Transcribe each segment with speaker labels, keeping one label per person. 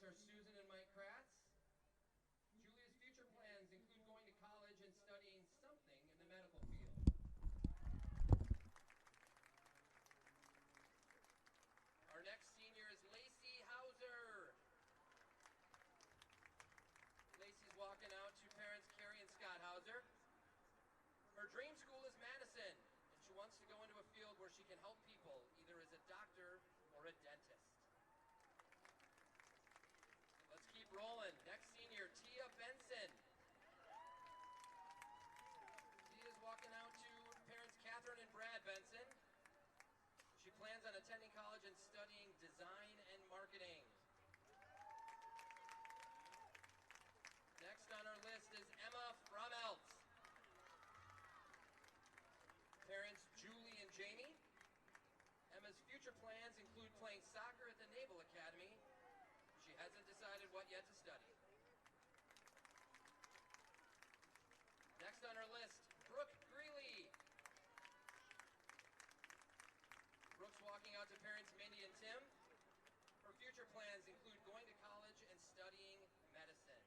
Speaker 1: are Susan and Mike Kratz. Julia's future plans include going to college and studying something in the medical field. Our next senior is Lacey Hauser. Lacey's walking out to parents Carrie and Scott Hauser. Her dream school is Madison, and she wants to go into a field where she can help people, either as a doctor or a dentist. Let's keep rolling. Next senior, Tia Benson. Tia's walking out to parents Catherine and Brad Benson. She plans on attending college and studying design and marketing. Next on our list is Emma Fromelt. Parents Julie and Jamie. Emma's future plans include playing soccer at the Naval Academy. She hasn't decided what yet to study. Next on our list, Brooke Greeley. Brooke's walking out to parents Mindy and Tim. Her future plans include going to college and studying medicine.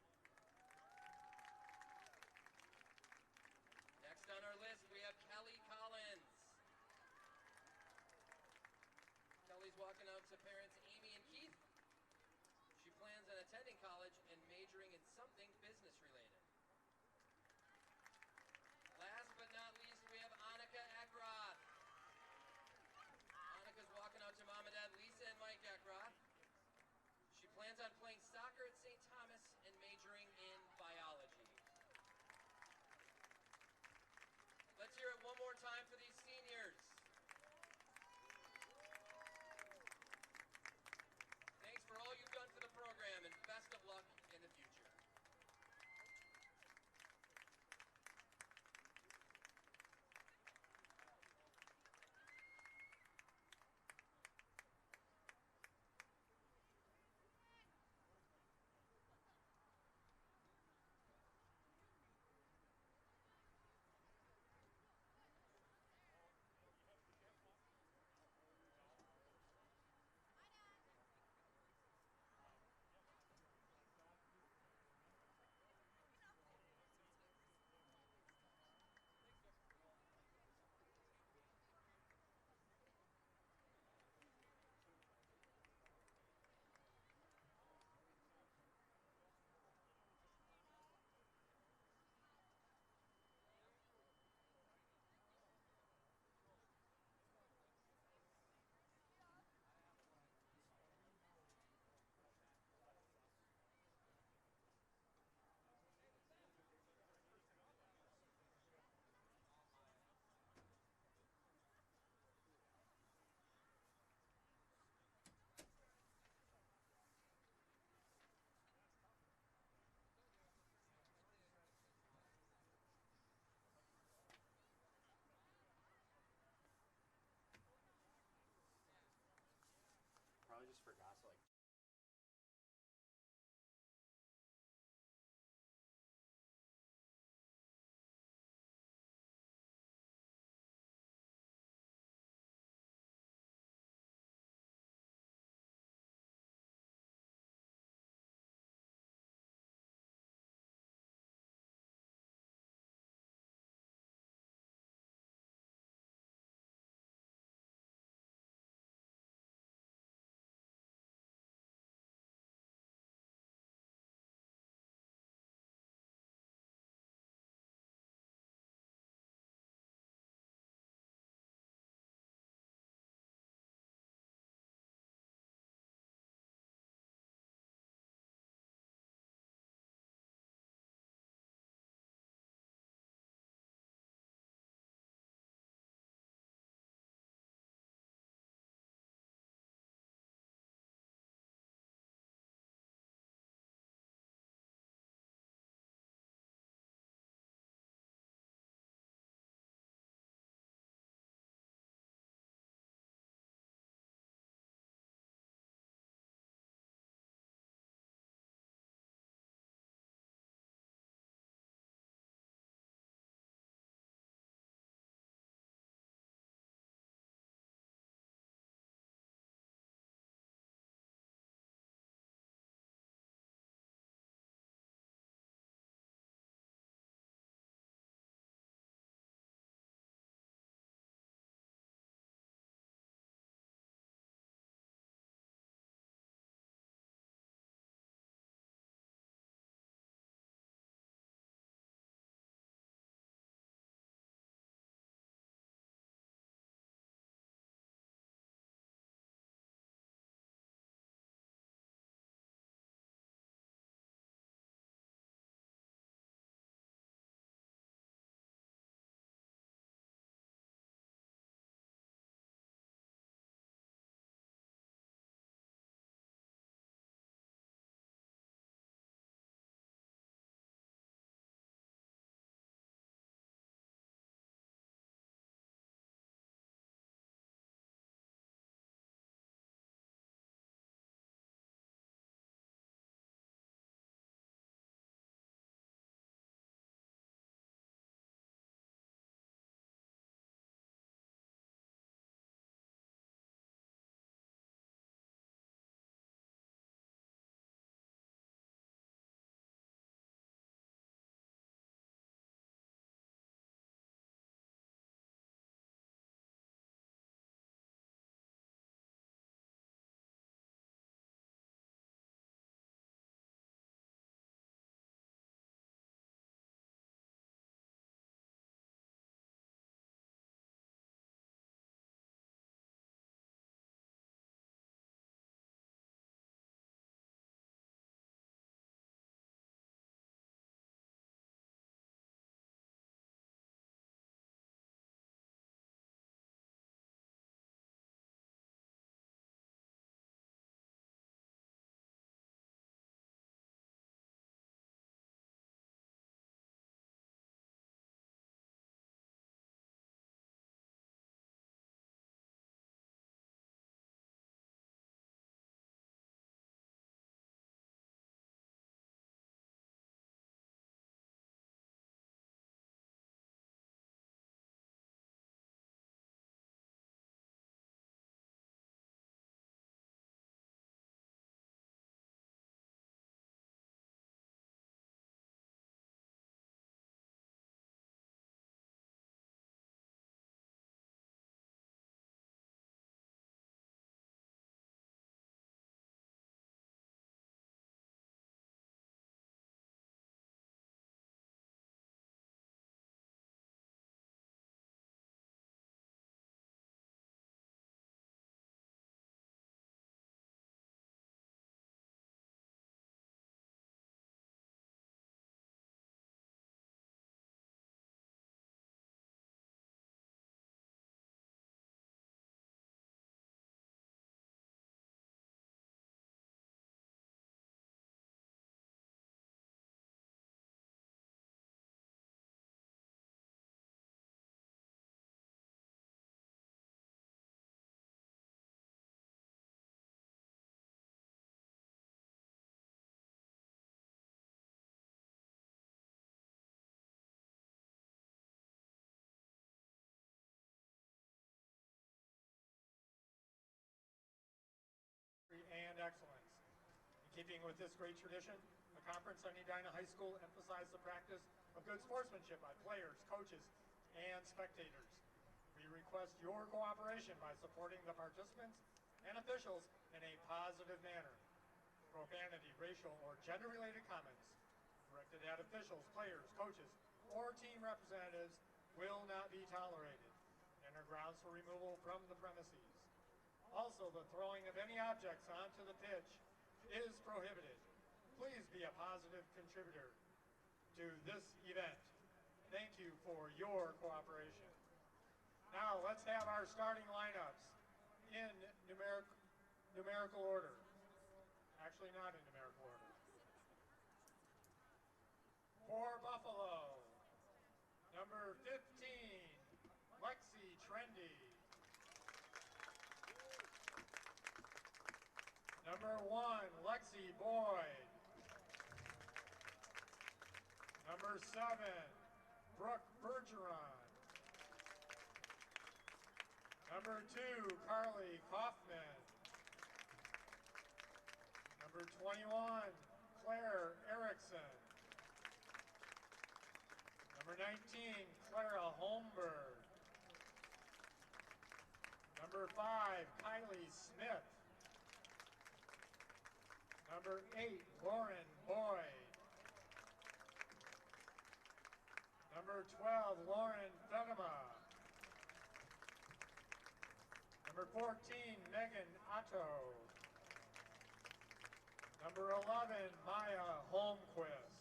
Speaker 1: Next on our list, we have Kelly Collins. Kelly's walking out to parents Amy and Keith. She plans on attending college and majoring in something business related. Last but not least, we have Annika Eckroth. Annika's walking out to mom and dad Lisa and Mike Eckroth. She plans on playing soccer at St. Thomas and majoring in biology. Let's hear it one more time for these seniors. Thanks for all you've done for the program, and best of luck in the future.
Speaker 2: Keeping with this great tradition, the conference on Edina High School emphasized the practice of good sportsmanship by players, coaches, and spectators. We request your cooperation by supporting the participants and officials in a positive manner. Profanity, racial, or gender-related comments directed at officials, players, coaches, or team representatives will not be tolerated and are grounds for removal from the premises. Also, the throwing of any objects onto the pitch is prohibited. Please be a positive contributor to this event. Thank you for your cooperation. Now, let's have our starting lineups in numerical order. Actually, not in numerical order. For Buffalo, number 15, Lexi Trendy. Number 1, Lexi Boyd. Number 7, Brooke Bergeron. Number 2, Carly Kaufman. Number 21, Claire Erickson. Number 19, Clara Holmberg. Number 5, Kylie Smith. Number 8, Lauren Boyd. Number 12, Lauren Fenema. Number 14, Megan Otto. Number 11, Maya Holmquist.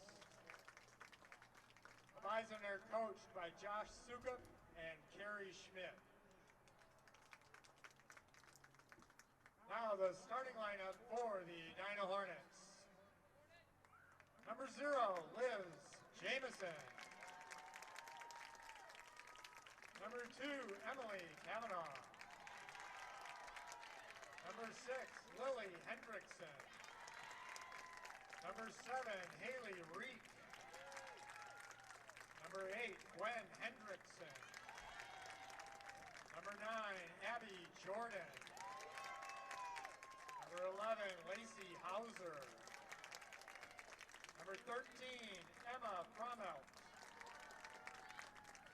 Speaker 2: The Bison are coached by Josh Sukup and Carrie Schmidt. Now the starting lineup for the Edina Hornets. Number 0, Liz Jameson. Number 2, Emily Kavanaugh. Number 6, Lily Hendrickson. Number 7, Haley Reek. Number 8, Gwen Hendrickson. Number 9, Abby Jordan. Number 11, Lacey Hauser. Number 13, Emma Fromelt.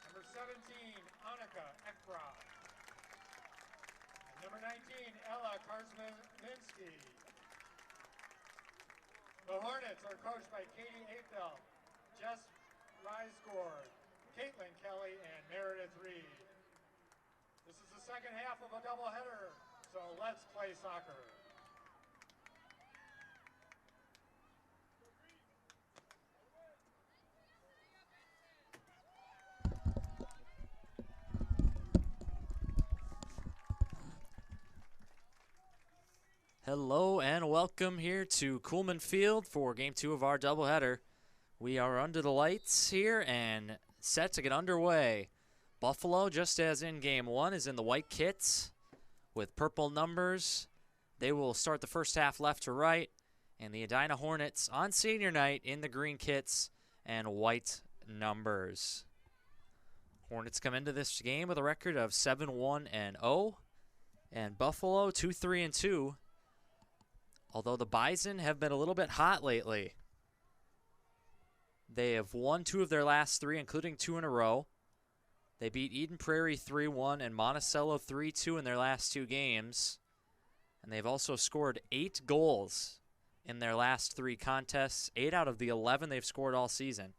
Speaker 2: Number 17, Annika Ekroth. Number 19, Ella Karsminski. The Hornets are coached by Katie Afel, Jess Rysgord, Caitlin Kelly, and Meredith Reed. This is the second half of a doubleheader, so let's play soccer.
Speaker 3: Hello and welcome here to Kuhlman Field for Game 2 of our doubleheader. We are under the lights here and set to get underway. Buffalo, just as in Game 1, is in the white kits with purple numbers. They will start the first half left to right. And the Edina Hornets on senior night in the green kits and white numbers. Hornets come into this game with a record of 7-1-0. And Buffalo 2-3-2. Although the Bison have been a little bit hot lately. They have won 2 of their last 3, including 2 in a row. They beat Eden Prairie 3-1 and Monticello 3-2 in their last 2 games. And they've also scored 8 goals in their last 3 contests, 8 out of the 11 they've scored all season.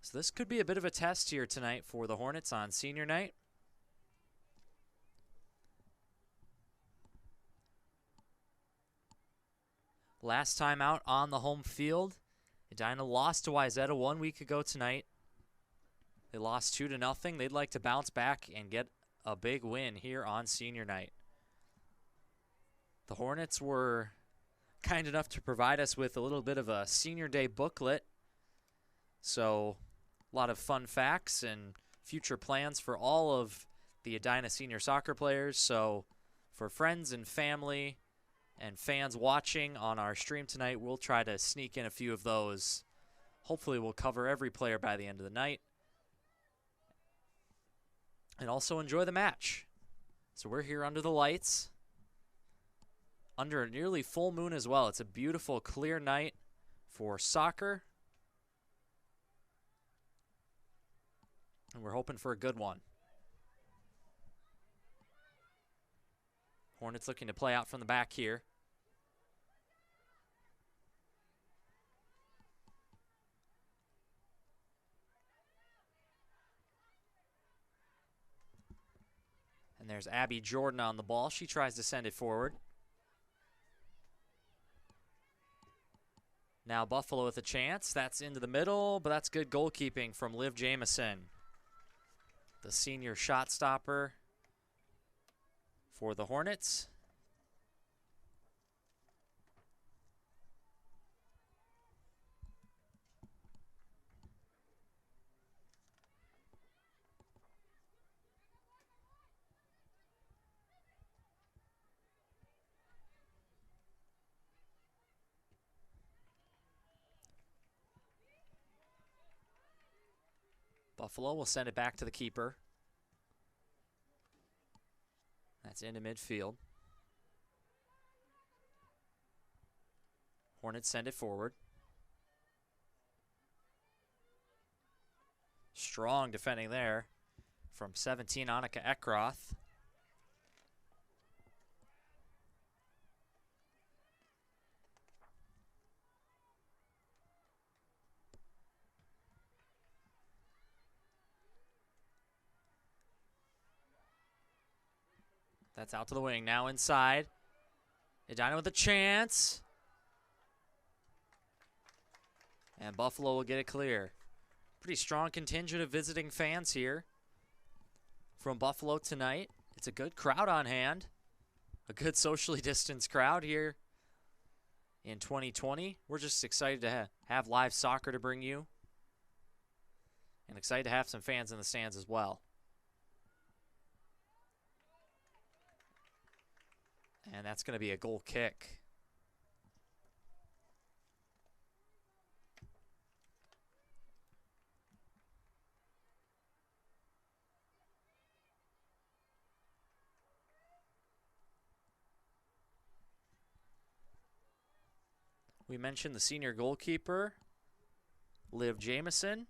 Speaker 3: So this could be a bit of a test here tonight for the Hornets on senior night. Last time out on the home field, Edina lost to Wayzata 1 week ago tonight. They lost 2-0. They'd like to bounce back and get a big win here on senior night. The Hornets were kind enough to provide us with a little bit of a senior day booklet. So a lot of fun facts and future plans for all of the Edina senior soccer players. So for friends and family and fans watching on our stream tonight, we'll try to sneak in a few of those. Hopefully we'll cover every player by the end of the night. And also enjoy the match. So we're here under the lights. under a nearly full moon as well. It's a beautiful, clear night for soccer. And we're hoping for a good one. Hornets looking to play out from the back here. And there's Abby Jordan on the ball. She tries to send it forward. Now Buffalo with a chance. That's into the middle, but that's good goalkeeping from Liv Jamison, the senior shot stopper for the Hornets. Buffalo will send it back to the keeper. That's into midfield. Hornets send it forward. Strong defending there from 17, Annika Eckroth. That's out to the wing. Now inside. Edina with a chance. And Buffalo will get it clear. Pretty strong contingent of visiting fans here from Buffalo tonight. It's a good crowd on hand. A good socially distanced crowd here in 2020. We're just excited to have live soccer to bring you. And excited to have some fans in the stands as well. And that's going to be a goal kick. We mentioned the senior goalkeeper, Liv Jamison.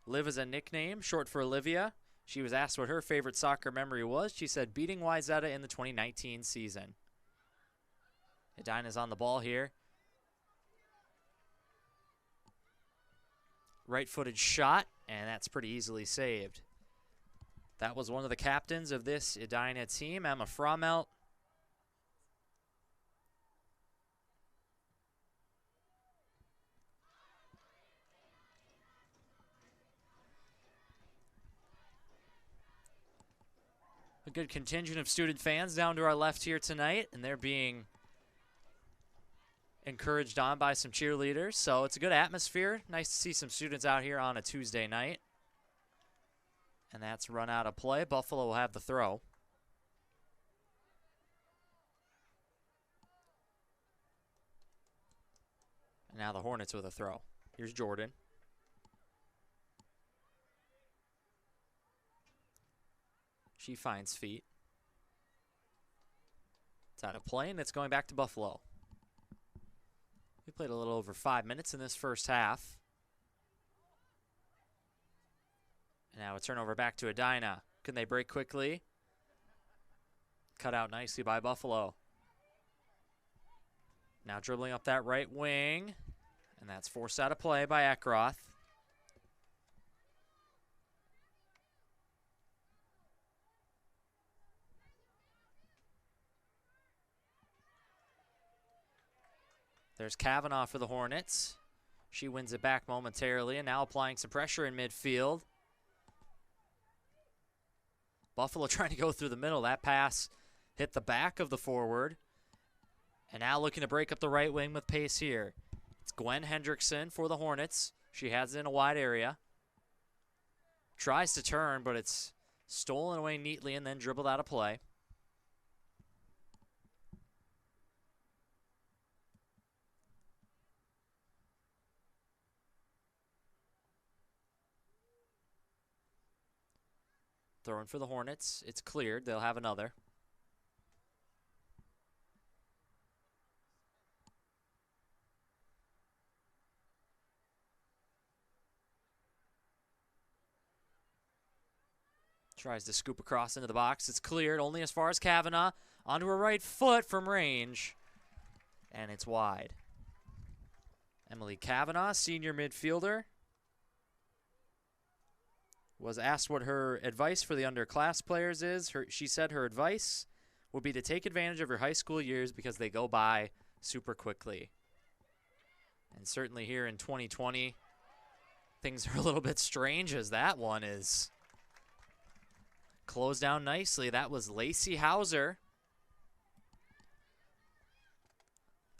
Speaker 3: Liv is a nickname, short for Olivia. She was asked what her favorite soccer memory was. She said beating Wyzetta in the 2019 season. Edina's on the ball here. Right-footed shot, and that's pretty easily saved. That was one of the captains of this Edina team, Emma Fromelt. A good contingent of student fans down to our left here tonight, and they're being encouraged on by some cheerleaders. So it's a good atmosphere. Nice to see some students out here on a Tuesday night. And that's run out of play. Buffalo will have the throw. And now the Hornets with a throw. Here's Jordan. She finds feet. It's out of play, and it's going back to Buffalo. We played a little over 5 minutes in this first half. And now a turnover back to Edina. Can they break quickly? Cut out nicely by Buffalo. Now dribbling up that right wing. And that's forced out of play by Eckroth. There's Kavanaugh for the Hornets. She wins it back momentarily and now applying some pressure in midfield. Buffalo trying to go through the middle. That pass hit the back of the forward. And now looking to break up the right wing with pace here. It's Gwen Hendrickson for the Hornets. She has it in a wide area. Tries to turn, but it's stolen away neatly and then dribbled out of play. Throwing for the Hornets. It's cleared. They'll have another. Tries to scoop across into the box. It's cleared only as far as Kavanaugh. Onto her right foot from range. And it's wide. Emily Kavanaugh, senior midfielder, was asked what her advice for the underclass players is. She said her advice would be to take advantage of your high school years because they go by super quickly. And certainly here in 2020, things are a little bit strange as that one is closed down nicely. That was Lacey Hauser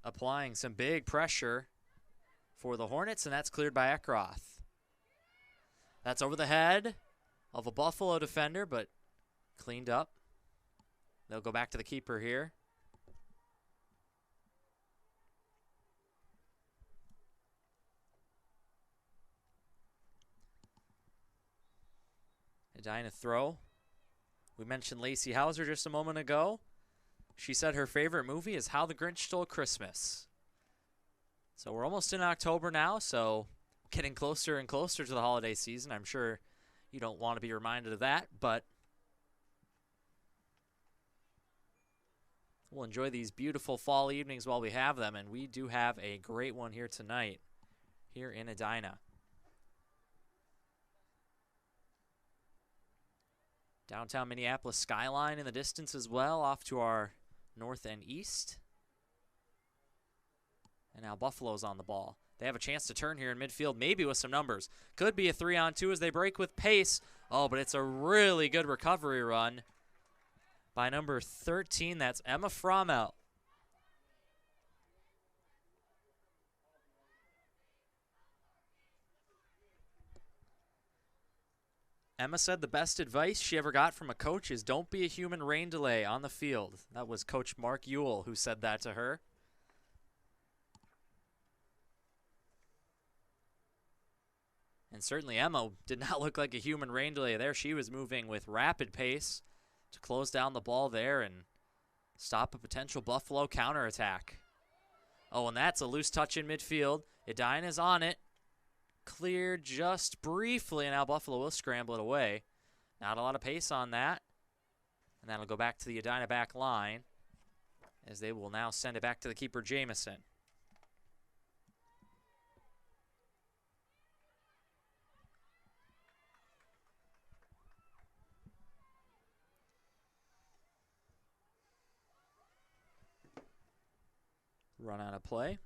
Speaker 3: applying some big pressure for the Hornets, and that's cleared by Eckroth. That's over the head of a Buffalo defender, but cleaned up. They'll go back to the keeper here. Edina throw. We mentioned Lacey Hauser just a moment ago. She said her favorite movie is How the Grinch Stole Christmas. So we're almost in October now, so getting closer and closer to the holiday season. I'm sure you don't want to be reminded of that, but we'll enjoy these beautiful fall evenings while we have them, and we do have a great one here tonight here in Edina. Downtown Minneapolis skyline in the distance as well, off to our north and east. And now Buffalo's on the ball. They have a chance to turn here in midfield, maybe with some numbers. Could be a 3-on-2 as they break with pace. Oh, but it's a really good recovery run by number 13. That's Emma Frommel. Emma said the best advice she ever got from a coach is don't be a human rain delay on the field. That was Coach Mark Ewell who said that to her. And certainly Emma did not look like a human rain delay there. She was moving with rapid pace to close down the ball there and stop a potential Buffalo counterattack. Oh, and that's a loose touch in midfield. Edina's on it. Cleared just briefly, and now Buffalo will scramble it away. Not a lot of pace on that. And that'll go back to the Edina back line as they will now send it back to the keeper, Jamison. Run out of play.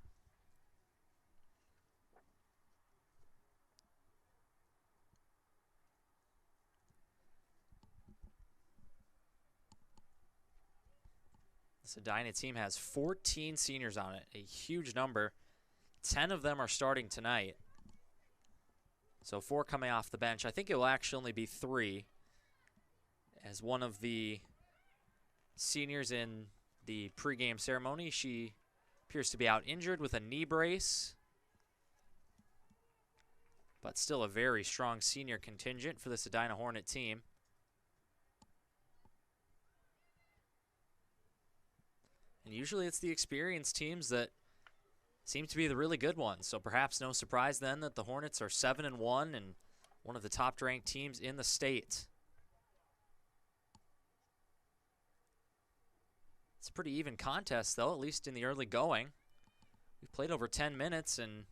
Speaker 3: This Edina team has 14 seniors on it, a huge number. 10 of them are starting tonight. So 4 coming off the bench. I think it will actually only be 3, as one of the seniors in the pregame ceremony, she appears to be out injured with a knee brace. But still a very strong senior contingent for this Edina Hornet team. And usually it's the experienced teams that seem to be the really good ones. So perhaps no surprise then that the Hornets are 7-1 and one of the top-ranked teams in the state. It's a pretty even contest, though, at least in the early going. We've played over 10 minutes, and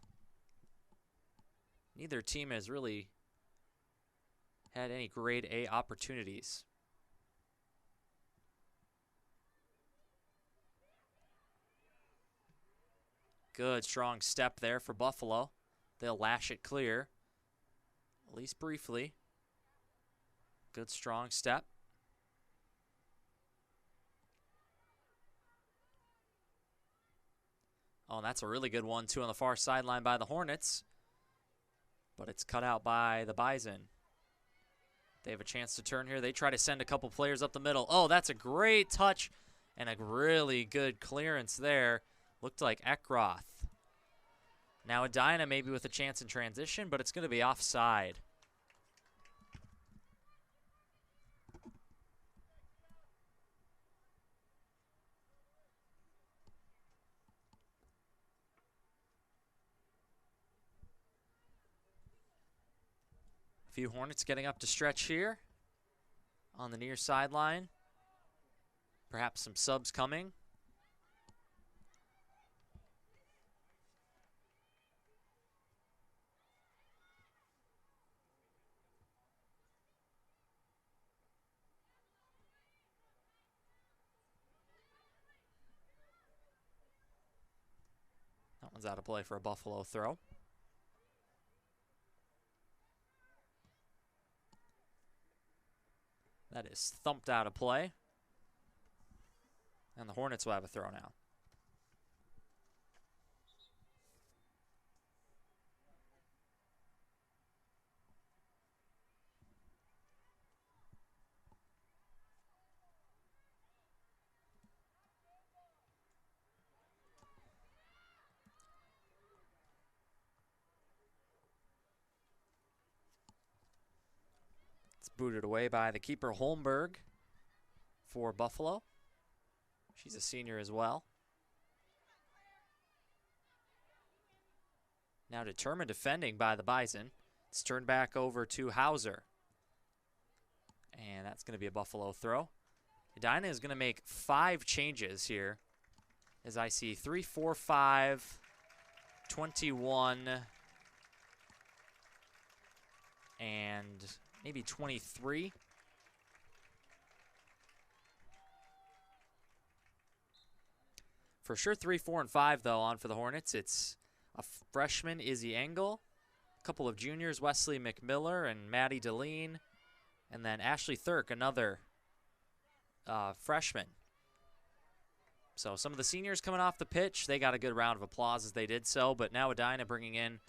Speaker 3: neither team has really had any grade A opportunities. Good, strong step there for Buffalo. They'll lash it clear, at least briefly. Good, strong step. Oh, and that's a really good one, too, on the far sideline by the Hornets. But it's cut out by the Bison. They have a chance to turn here. They try to send a couple players up the middle. Oh, that's a great touch and a really good clearance there. Looked like Eckroth. Now Edina maybe with a chance in transition, but it's going to be offside. A few Hornets getting up to stretch here. on the near sideline. Perhaps some subs coming. That one's out of play for a Buffalo throw. That is thumped out of play. And the Hornets will have a throw now. It's booted away by the keeper, Holmberg, for Buffalo. She's a senior as well. Now determined defending by the Bison. It's turned back over to Hauser. And that's going to be a Buffalo throw. Edina is going to make 5 changes here. As I see 3, 4, 5, 21, and maybe 23. For sure 3, 4, and 5, though, on for the Hornets. It's a freshman, Izzy Engel, a couple of juniors, Wesley McMiller and Maddie Deline, and then Ashley Thurk, another freshman. So some of the seniors coming off the pitch, they got a good round of applause as they did so, but now Edina bringing in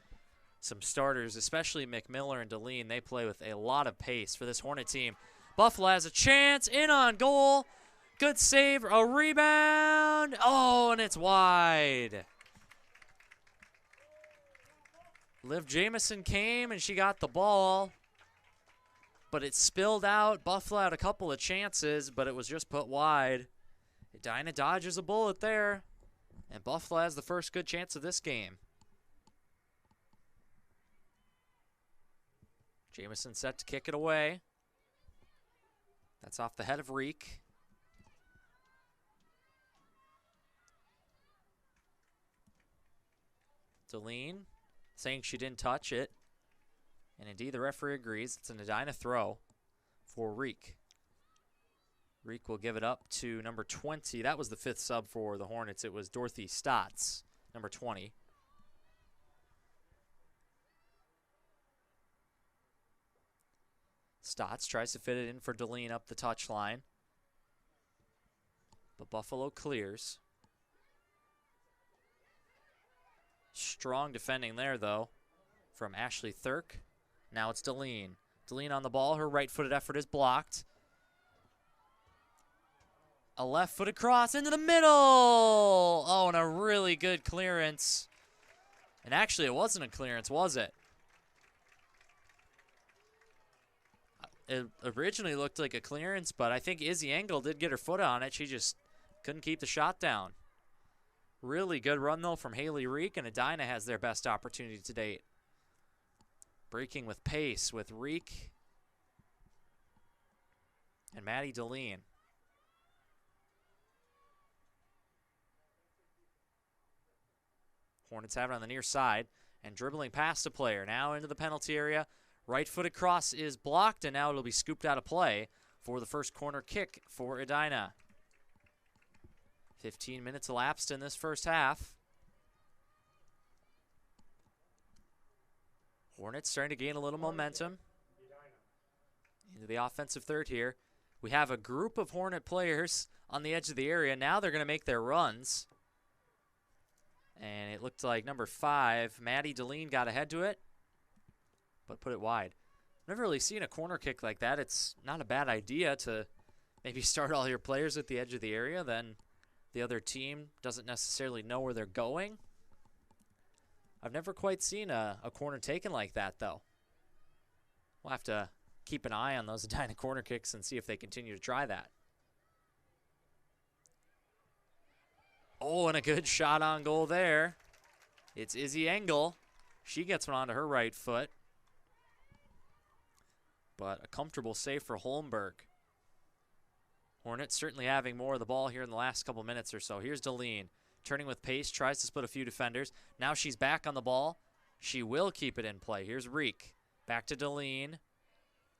Speaker 3: some starters, especially McMiller and Deline. They play with a lot of pace for this Hornet team. Buffalo has a chance, in on goal. Good save, a rebound. Oh, and it's wide. Liv Jamison came and she got the ball, but it spilled out. Buffalo had a couple of chances, but it was just put wide. Edina dodges a bullet there, and Buffalo has the first good chance of this game. Jamison set to kick it away. That's off the head of Reek. Deline saying she didn't touch it. And indeed, the referee agrees. It's an Edina throw for Reek. Reek will give it up to number 20. That was the 5th sub for the Hornets. It was Dorothy Stotts, number 20. Stotts tries to fit it in for Deline up the touchline. But Buffalo clears. Strong defending there, though, from Ashley Thurk. Now it's Deline. Deline on the ball. Her right-footed effort is blocked. A left-footed cross into the middle. Oh, and a really good clearance. And actually, it wasn't a clearance, was it? It originally looked like a clearance, but I think Izzy Engel did get her foot on it. She just couldn't keep the shot down. Really good run, though, from Haley Reek, and Edina has their best opportunity to date. Breaking with pace with Reek and Maddie Deline. Hornets have it on the near side and dribbling past a player. Now into the penalty area. Right-footed cross is blocked, and now it'll be scooped out of play for the first corner kick for Edina. 15 minutes elapsed in this first half. Hornets starting to gain a little momentum into the offensive third here. We have a group of Hornet players on the edge of the area. Now they're going to make their runs. And it looked like number 5, Maddie Deline, got ahead to it, but put it wide. Never really seen a corner kick like that. It's not a bad idea to maybe start all your players at the edge of the area, then the other team doesn't necessarily know where they're going. I've never quite seen a corner taken like that, though. We'll have to keep an eye on those Edina corner kicks and see if they continue to try that. Oh, and a good shot on goal there. It's Izzy Engel. She gets one onto her right foot. But a comfortable save for Holmberg. Hornets certainly having more of the ball here in the last couple minutes or so. Here's Deline, turning with pace, tries to split a few defenders. Now she's back on the ball. She will keep it in play. Here's Reek, back to Deline.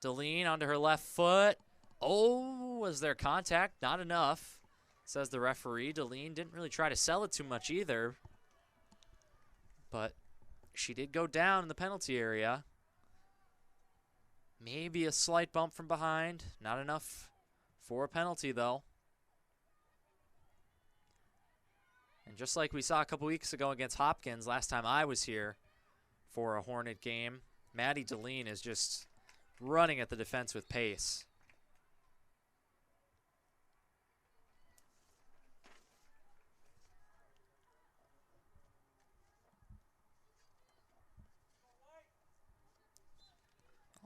Speaker 3: Deline onto her left foot. Oh, was there contact? Not enough, says the referee. Deline didn't really try to sell it too much either, but she did go down in the penalty area. Maybe a slight bump from behind. Not enough for a penalty, though. And just like we saw a couple weeks ago against Hopkins, last time I was here for a Hornet game, Maddie Deline is just running at the defense with pace.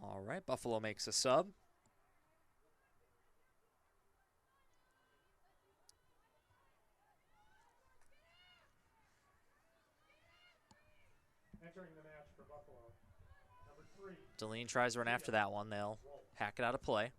Speaker 3: All right, Buffalo makes a sub.
Speaker 2: Entering the match for Buffalo, number 3.
Speaker 3: Deline tries to run after that one. They'll hack it out of play.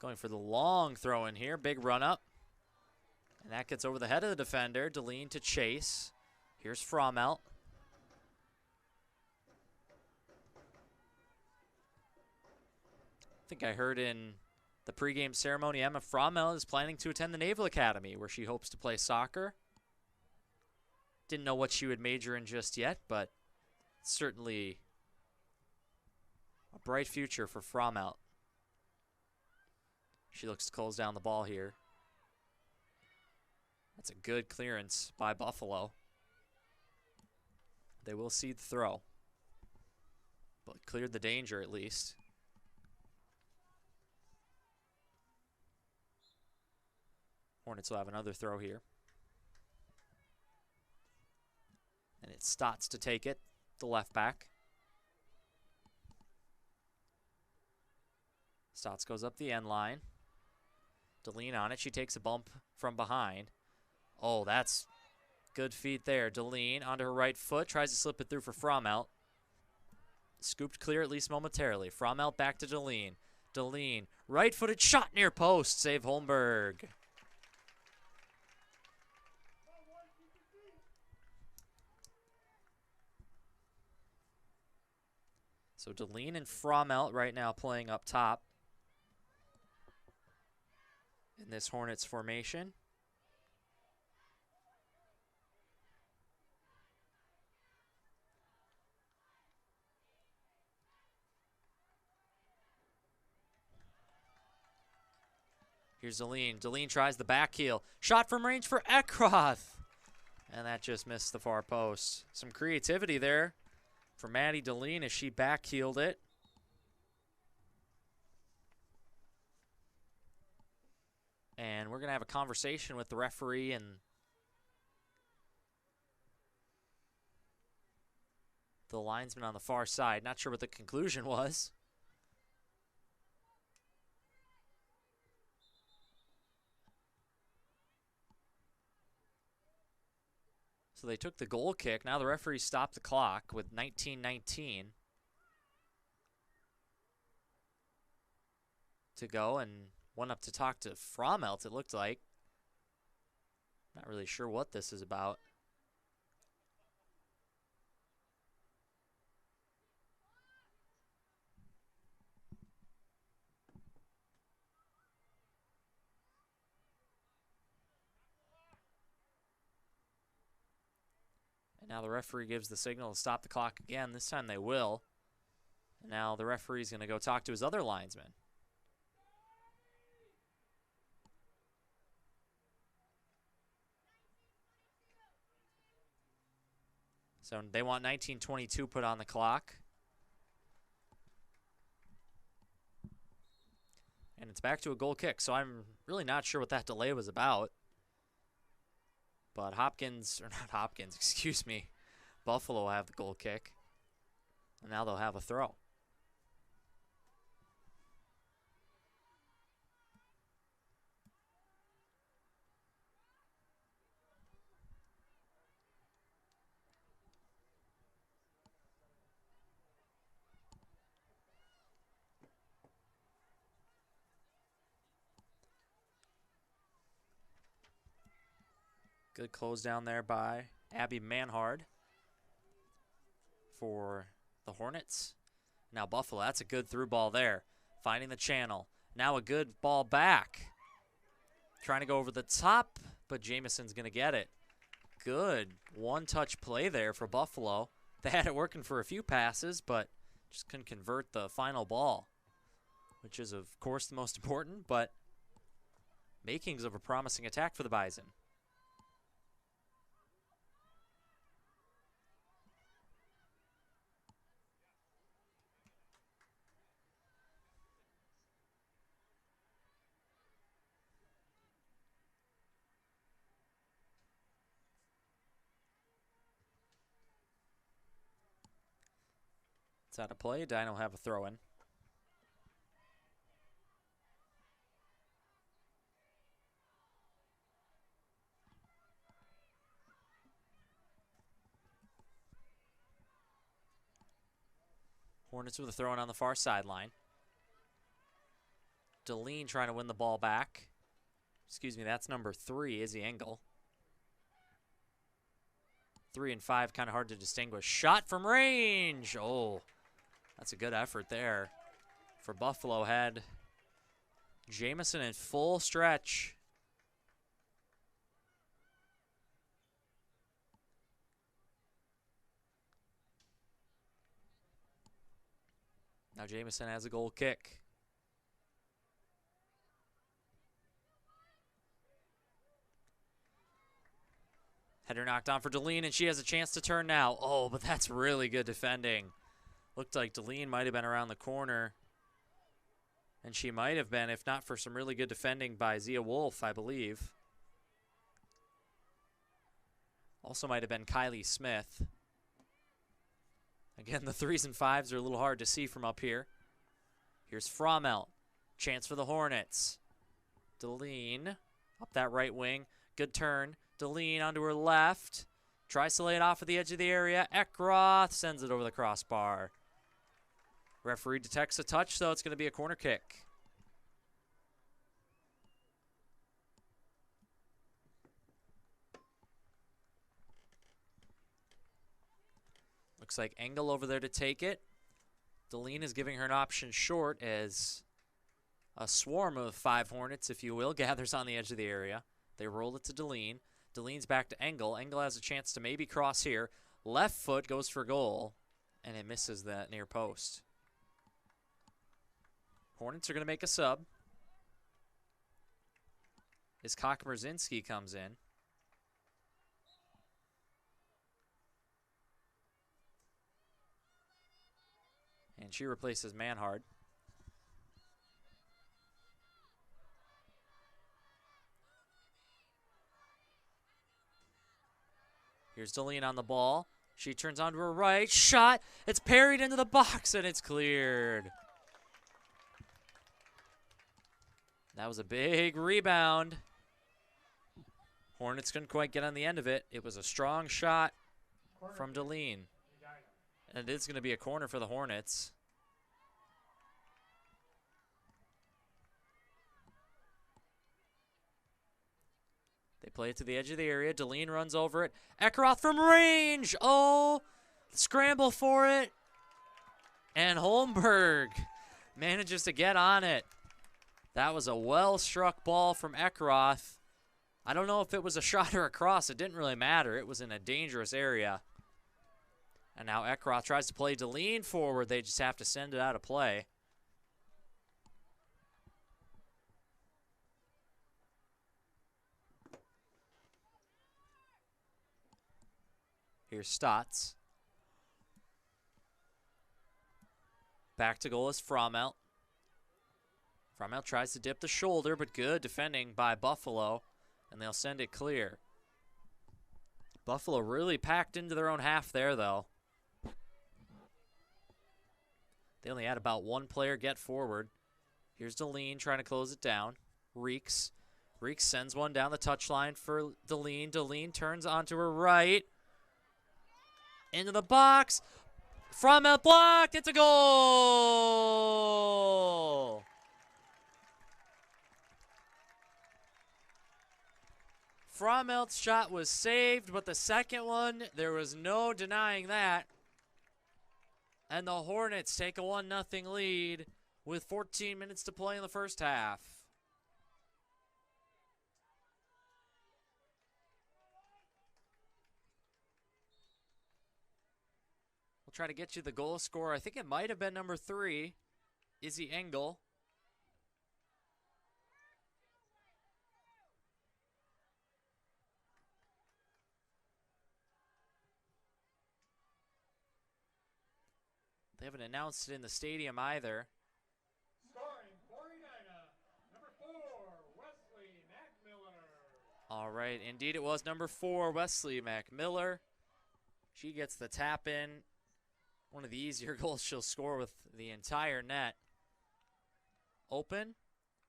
Speaker 3: Going for the long throw in here. Big run up. And that gets over the head of the defender. Deline to chase. Here's Frommelt. I think I heard in the pregame ceremony Emma Frommelt is planning to attend the Naval Academy where she hopes to play soccer. Didn't know what she would major in just yet, but certainly a bright future for Frommelt. She looks to close down the ball here. That's a good clearance by Buffalo. They will see the throw, but cleared the danger at least. Hornets will have another throw here. And it's Stotts to take it, the left back. Stotts goes up the end line. Deline on it. She takes a bump from behind. Oh, that's good feet there. Deline onto her right foot. Tries to slip it through for Frommelt. Scooped clear at least momentarily. Frommelt back to Deline. Deline, right-footed shot near post. Save Holmberg. So Deline and Frommelt right now playing up top in this Hornets formation. Here's Deline. Deline tries the back heel. Shot from range for Eckroth. And that just missed the far post. Some creativity there for Maddie Deline as she back heeled it. And we're going to have a conversation with the referee and the linesman on the far side. Not sure what the conclusion was. So they took the goal kick. Now the referee stopped the clock with 19:19 to go and went up to talk to Frommelt, it looked like. Not really sure what this is about. And now the referee gives the signal to stop the clock again. This time they will. And now the referee's going to go talk to his other linesman. So they want 19:22 put on the clock. And it's back to a goal kick, so I'm really not sure what that delay was about. But Hopkins, or not Hopkins, excuse me, Buffalo have the goal kick. And now they'll have a throw. Good close down there by Abby Manhard for the Hornets. Now Buffalo, that's a good through ball there. Finding the channel. Now a good ball back. Trying to go over the top, but Jamison's going to get it. Good one-touch play there for Buffalo. They had it working for a few passes, but just couldn't convert the final ball, which is, of course, the most important, but makings of a promising attack for the Bison. It's out of play. Edina will have a throw-in. Hornets with a throw-in on the far sideline. Deline trying to win the ball back. Excuse me, that's number 3, Izzy Engel. 3 and 5, kind of hard to distinguish. Shot from range. Oh, that's a good effort there. For Buffalo, had Jamison in full stretch. Now Jamison has a goal kick. Header knocked on for Deline, and she has a chance to turn now. Oh, but that's really good defending. Looked like Deline might have been around the corner. And she might have been, if not for some really good defending by Zia Wolf, I believe. Also might have been Kylie Smith. Again, the 3s and 5s are a little hard to see from up here. Here's Frommel. Chance for the Hornets. Deline up that right wing. Good turn. Deline onto her left. Tries to lay it off at the edge of the area. Eckroth sends it over the crossbar. Referee detects a touch, so it's going to be a corner kick. Looks like Engel over there to take it. Deline is giving her an option short as a swarm of 5 Hornets, if you will, gathers on the edge of the area. They roll it to Deline. Deline's back to Engel. Engel has a chance to maybe cross here. Left foot goes for goal, and it misses that near post. Hornets are going to make a sub as Koch-Merzinski comes in. And she replaces Manhard. Here's Deline on the ball. She turns onto her right. Shot. It's parried into the box, and it's cleared. That was a big rebound. Hornets couldn't quite get on the end of it. It was a strong shot from Deline. And it is going to be a corner for the Hornets. They play it to the edge of the area. Deline runs over it. Eckroth from range. Oh, scramble for it. And Holmberg manages to get on it. That was a well-struck ball from Eckroth. I don't know if it was a shot or a cross. It didn't really matter. It was in a dangerous area. And now Eckroth tries to play Deline forward. They just have to send it out of play. Here's Stotts. Back to goal is Frommel. Frommel tries to dip the shoulder, but good defending by Buffalo, and they'll send it clear. Buffalo really packed into their own half there, though. They only had about 1 player get forward. Here's Deline trying to close it down. Reeks. Reeks sends one down the touchline for Deline. Deline turns onto her right. Into the box. Frommel blocked. It's a goal. Frommelt's shot was saved, but the second one, there was no denying that. And the Hornets take a 1-0 lead with 14 minutes to play in the first half. We'll try to get you the goal scorer. I think it might have been number 3, Izzy Engel. They haven't announced it in the stadium either.
Speaker 2: Scoring for Edina, number 4, Wesley McMiller.
Speaker 3: All right, indeed it was number 4, Wesley McMiller. She gets the tap in. One of the easier goals she'll score with the entire net open.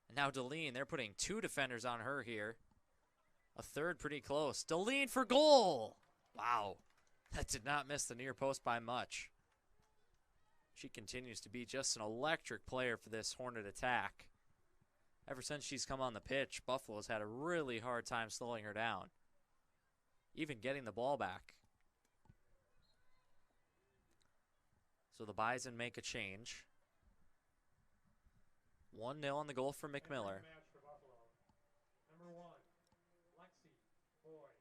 Speaker 3: And now Deline, they're putting 2 defenders on her here. A third pretty close. Deline for goal! Wow, that did not miss the near post by much. She continues to be just an electric player for this Hornet attack. Ever since she's come on the pitch, Buffalo's had a really hard time slowing her down, even getting the ball back. So the Bison make a change. 1-0 on the goal for McMiller.
Speaker 2: Match for Buffalo. Number 1, Lexi Boyd.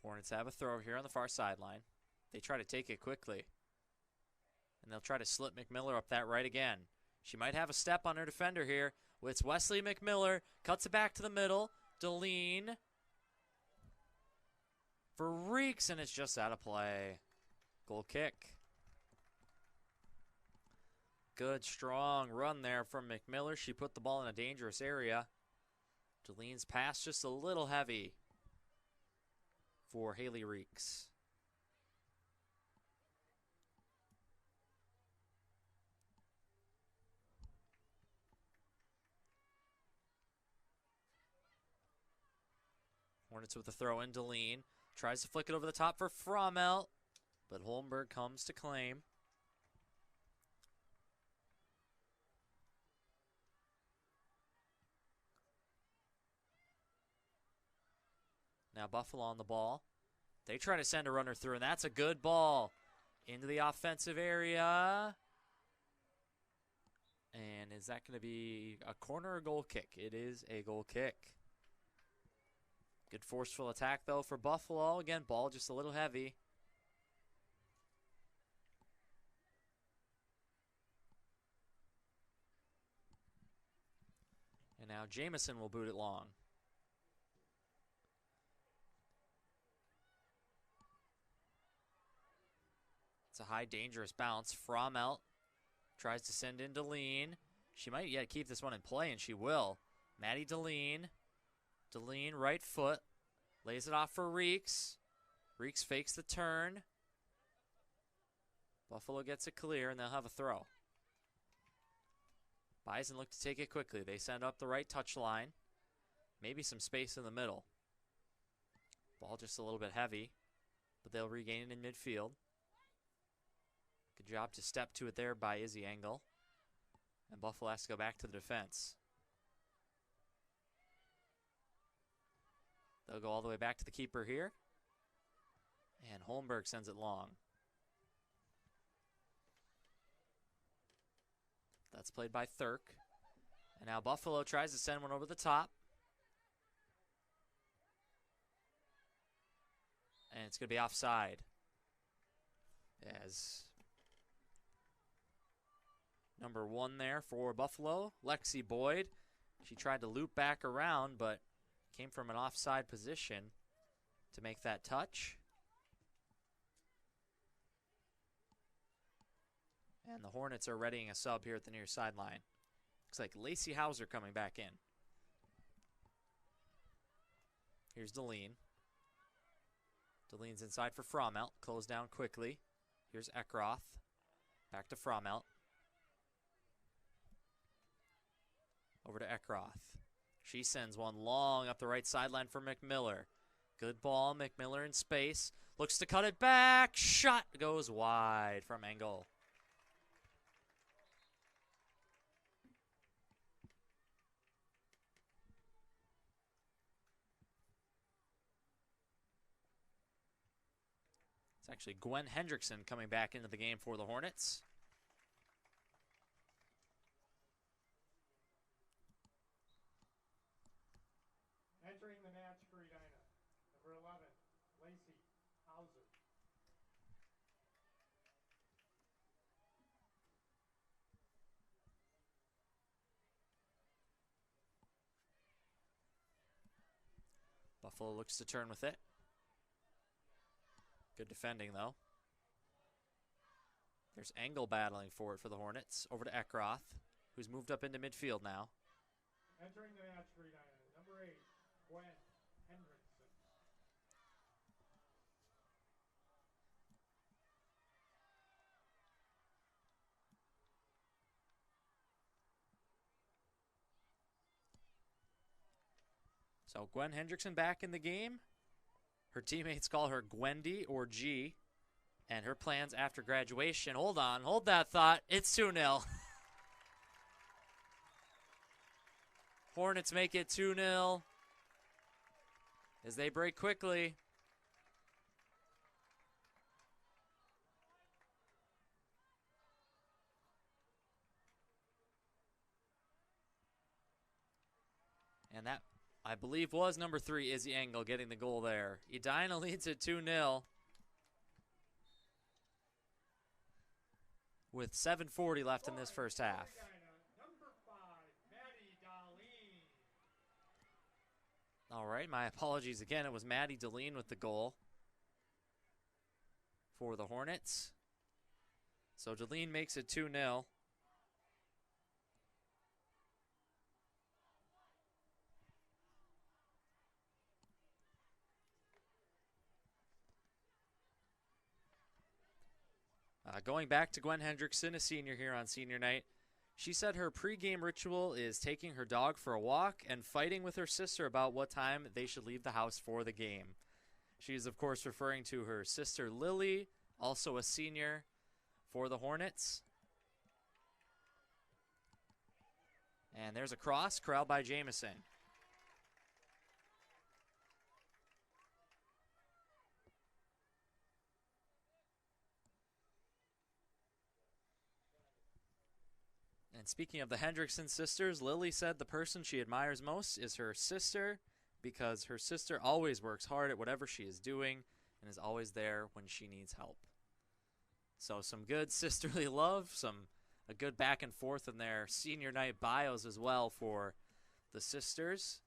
Speaker 3: Hornets have a throw here on the far sideline. They try to take it quickly. And they'll try to slip McMiller up that right again. She might have a step on her defender here. It's Wesley McMiller. Cuts it back to the middle. Deline. For Reeks, and it's just out of play. Goal kick. Good, strong run there from McMiller. She put the ball in a dangerous area. Deline's pass just a little heavy for Haley Reeks. Hornets with the throw in. Deline tries to flick it over the top for Frommel, but Holmberg comes to claim. Now Buffalo on the ball. They try to send a runner through, and that's a good ball into the offensive area. And is that going to be a corner or goal kick? It is a goal kick. Good forceful attack, though, for Buffalo. Again, ball just a little heavy. And now Jamison will boot it long. It's a high, dangerous bounce. Frommel tries to send in Deline. She might yet keep this one in play, and she will. Maddie Deline. Deline, right foot. Lays it off for Reeks. Reeks fakes the turn. Buffalo gets it clear, and they'll have a throw. Bison look to take it quickly. They send up the right touch line. Maybe some space in the middle. Ball just a little bit heavy, but they'll regain it in midfield. Good job to step to it there by Izzy Engel. And Buffalo has to go back to the defense. They'll go all the way back to the keeper here. And Holmberg sends it long. That's played by Thurk. And now Buffalo tries to send one over the top. And it's going to be offside. As number 1 there for Buffalo, Lexi Boyd. She tried to loop back around, but came from an offside position to make that touch. And the Hornets are readying a sub here at the near sideline. Looks like Lacey Hauser coming back in. Here's Deline. Delean's inside for Frommelt. Closed down quickly. Here's Eckroth. Back to Frommelt. Over to Eckroth. She sends one long up the right sideline for McMiller. Good ball. McMiller in space. Looks to cut it back. Shot goes wide from Engel. It's actually Gwen Hendrickson coming back into the game for the Hornets.
Speaker 2: Entering the match for Edina, number 11, Lacey Hauser.
Speaker 3: Buffalo looks to turn with it. Good defending, though. There's Engel battling for it for the Hornets. Over to Eckroth, who's moved up into midfield now.
Speaker 2: Entering the match for Edina, number 8, Gwen Hendrickson.
Speaker 3: So Gwen Hendrickson back in the game. Her teammates call her Gwendy or G. And her plans after graduation. Hold on, hold that thought. It's 2-0. Hornets make it 2-0 as they break quickly. And that, I believe, was number 3, Izzy Engel, getting the goal there. Edina leads it 2-0. With 7:40 left in this first half.
Speaker 2: Number 5, Maddie Darlene.
Speaker 3: All right, my apologies again. It was Maddie Deline with the goal for the Hornets. So Deline makes it 2-0. Going back to Gwen Hendrickson, a senior here on senior night. She said her pregame ritual is taking her dog for a walk and fighting with her sister about what time they should leave the house for the game. She is, of course, referring to her sister Lily, also a senior for the Hornets. And there's a cross corralled by Jamison. And speaking of the Hendrickson sisters, Lily said the person she admires most is her sister because her sister always works hard at whatever she is doing and is always there when she needs help. So some good sisterly love, a good back and forth in their senior night bios as well for the sisters.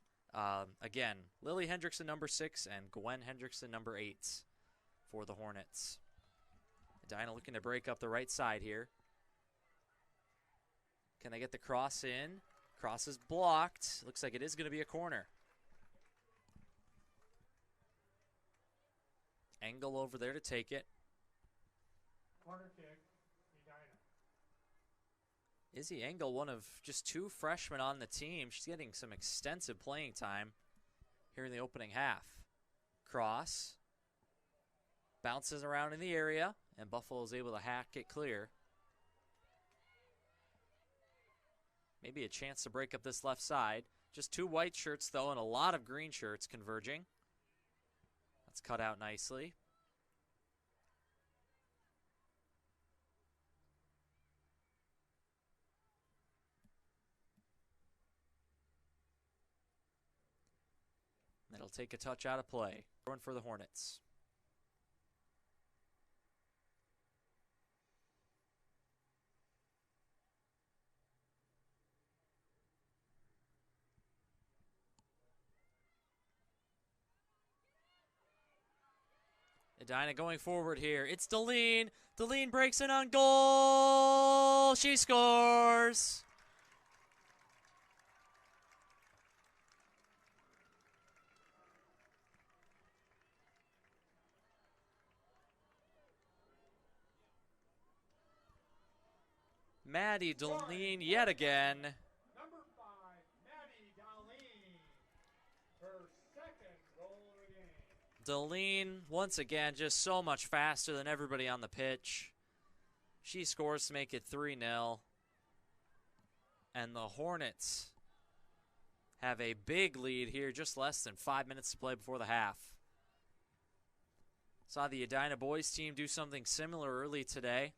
Speaker 3: Again, Lily Hendrickson, number 6, and Gwen Hendrickson, number 8 for the Hornets. Edina looking to break up the right side here. Can they get the cross in? Cross is blocked. Looks like it is going to be a corner. Engel over there to take it.
Speaker 2: Corner kick, Edina.
Speaker 3: Izzy Engel, one of just 2 freshmen on the team. She's getting some extensive playing time here in the opening half. Cross. Bounces around in the area, and Buffalo is able to hack it clear. Maybe a chance to break up this left side. Just 2 white shirts, though, and a lot of green shirts converging. That's cut out nicely. That'll take a touch out of play. One for the Hornets. Edina going forward here. It's Deline. Deline breaks in on goal. She scores. Maddie Deline yet again.
Speaker 2: Number 5, Maddie Darlene. Her second goal of the game.
Speaker 3: Deline, once again, just so much faster than everybody on the pitch. She scores to make it 3-0. And the Hornets have a big lead here, just less than 5 minutes to play before the half. Saw the Edina boys team do something similar early today.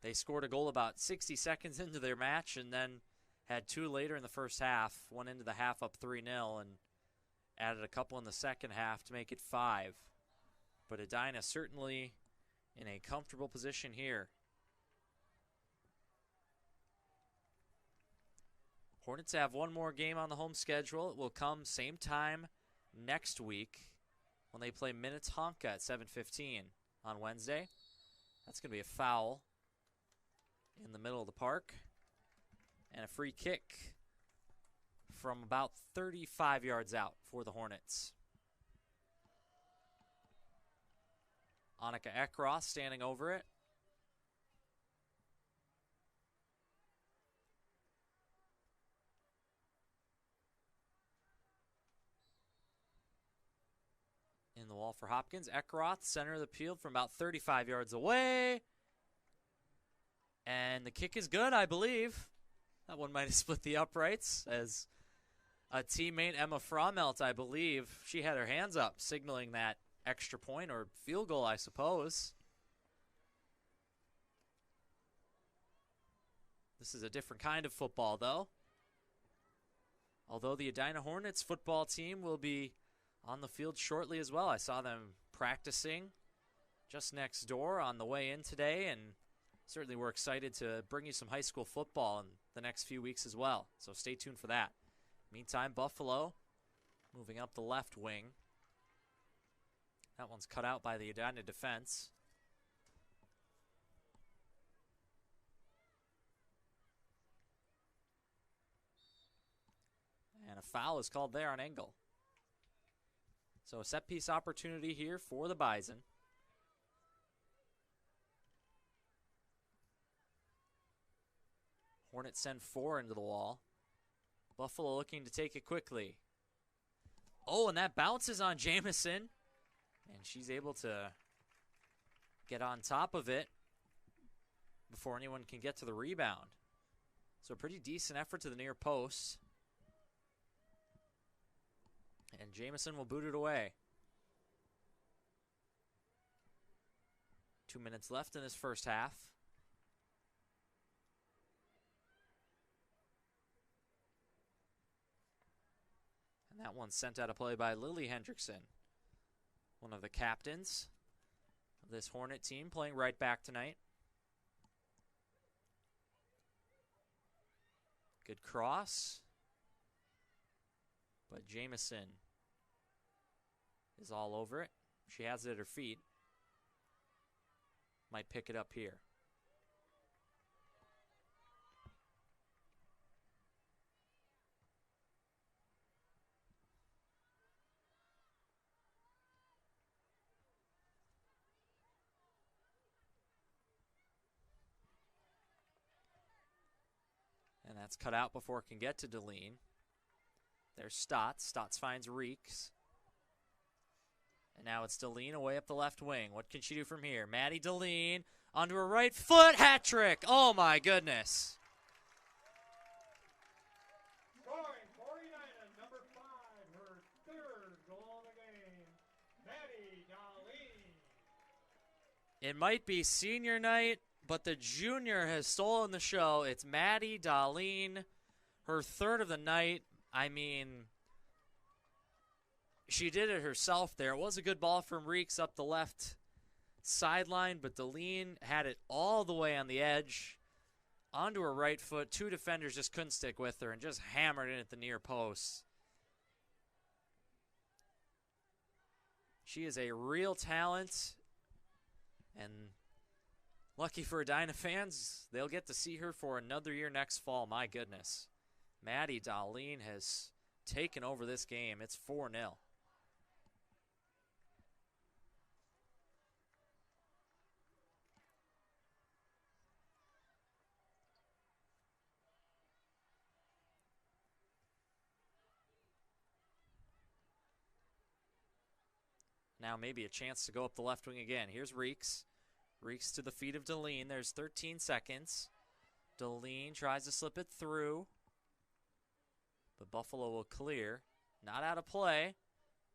Speaker 3: They scored a goal about 60 seconds into their match and then had 2 later in the first half. One into the half up 3-0 and added a couple in the second half to make it 5. But Edina certainly in a comfortable position here. Hornets have one more game on the home schedule. It will come same time next week when they play Minnetonka at 7:15 on Wednesday. That's going to be a foul in the middle of the park. And a free kick from about 35 yards out for the Hornets. Annika Ekroth standing over it. In the wall for Hopkins. Ekroth, center of the field from about 35 yards away. And the kick is good, I believe. That one might have split the uprights as a teammate, Emma Frommelt, I believe, she had her hands up, signaling that extra point or field goal, I suppose. This is a different kind of football, though. Although the Edina Hornets football team will be on the field shortly as well. I saw them practicing just next door on the way in today, and certainly we're excited to bring you some high school football in the next few weeks as well. So stay tuned for that. Meantime, Buffalo moving up the left wing. That one's cut out by the Edina defense. And a foul is called there on Engel. So a set piece opportunity here for the Bison. Hornets send 4 into the wall. Buffalo looking to take it quickly. Oh, and that bounces on Jamison. And she's able to get on top of it before anyone can get to the rebound. So a pretty decent effort to the near post. And Jamison will boot it away. 2 minutes left in this first half. And that one's sent out of play by Lily Hendrickson, one of the captains of this Hornet team, playing right back tonight. Good cross. But Jamison is all over it. She has it at her feet. Might pick it up here. And that's cut out before it can get to Deline. There's Stotts. Stotts finds Reeks. And now it's Deline away up the left wing. What can she do from here? Maddie Deline onto her right foot. Hat trick. Oh, my goodness.
Speaker 2: Scoring 49 and number 5, her third goal of the game, Maddie Darlene.
Speaker 3: It might be senior night, but the junior has stolen the show. It's Maddie Darlene, her third of the night. I mean, she did it herself there. It was a good ball from Reeks up the left sideline, but Deline had it all the way on the edge, onto her right foot. 2 defenders just couldn't stick with her and just hammered in at the near post. She is a real talent, and lucky for Edina fans, they'll get to see her for another year next fall. My goodness. Maddie Darlene has taken over this game. It's 4-0. Now maybe a chance to go up the left wing again. Here's Reeks. Reeks to the feet of Deline. There's 13 seconds. Deline tries to slip it through. But Buffalo will clear. Not out of play.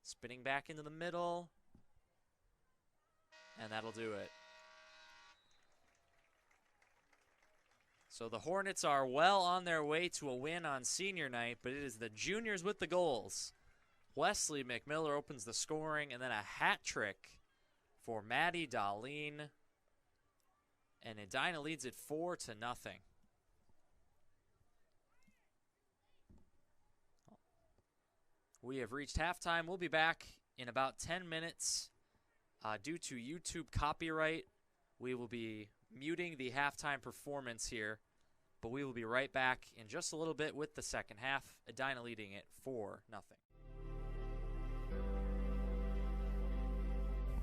Speaker 3: Spinning back into the middle. And that'll do it. So the Hornets are well on their way to a win on senior night, but it is the juniors with the goals. Wesley McMiller opens the scoring, and then a hat trick for Maddie Darlene. And Edina leads it 4-0. We have reached halftime. We'll be back in about 10 minutes. Due to YouTube copyright, we will be muting the halftime performance here, but we will be right back in just a little bit with the second half. Edina leading it 4-0.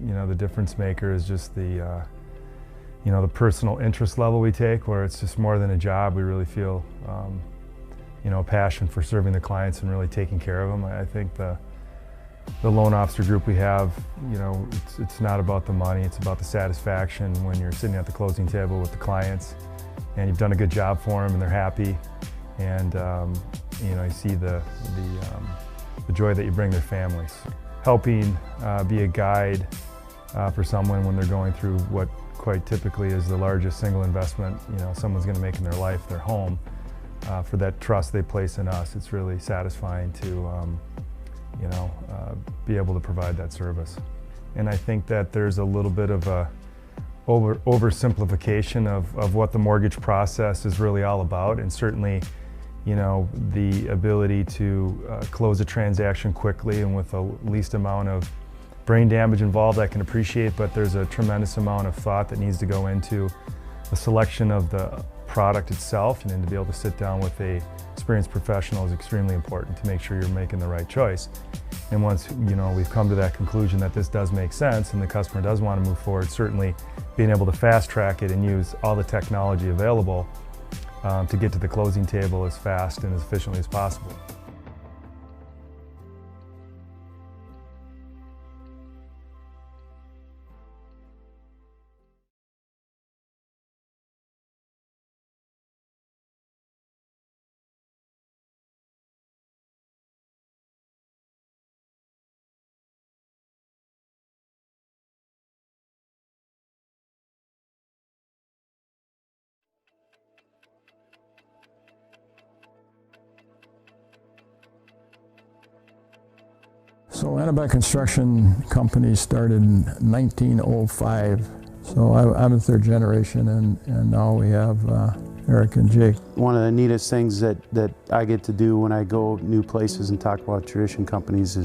Speaker 4: You know, the difference maker is just the, you know, the personal interest level we take, where it's just more than a job. We really feel, you know, a passion for serving the clients and really taking care of them. I think the loan officer group we have, you know, it's not about the money, it's about the satisfaction when you're sitting at the closing table with the clients and you've done a good job for them and they're happy, and you know, you see the joy that you bring their families. Helping be a guide for someone when they're going through what quite typically is the largest single investment, you know, someone's going to make in their life, their home. For that trust they place in us, it's really satisfying to, you know, be able to provide that service. And I think that there's a little bit of a oversimplification of what the mortgage process is really all about, and certainly, you know, the ability to close a transaction quickly and with the least amount of brain damage involved, I can appreciate, but there's a tremendous amount of thought that needs to go into the selection of the product itself, and then to be able to sit down with a experienced professional is extremely important to make sure you're making the right choice. And once, you know, we've come to that conclusion that this does make sense and the customer does want to move forward, certainly being able to fast track it and use all the technology available to get to the closing table as fast and as efficiently as possible.
Speaker 5: So Anabai Construction Company started in 1905. So I'm the third generation, and now we have Eric and Jake.
Speaker 6: One of the neatest things that I get to do when I go new places and talk about tradition companies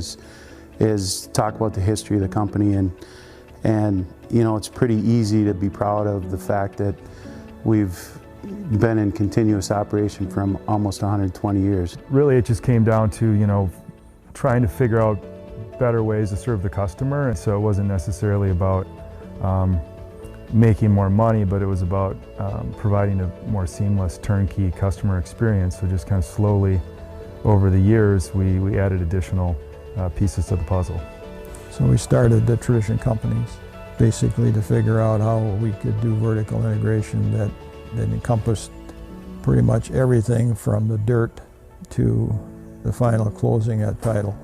Speaker 6: is talk about the history of the company, and you know, it's pretty easy to be proud of the fact that we've been in continuous operation for almost 120 years.
Speaker 4: Really, it just came down to, you know, trying to figure out better ways to serve the customer. So it wasn't necessarily about making more money, but it was about providing a more seamless turnkey customer experience. So just kind of slowly over the years, we added additional pieces to the puzzle.
Speaker 5: So we started the tradition companies basically to figure out how we could do vertical integration that encompassed pretty much everything from the dirt to the final closing at title.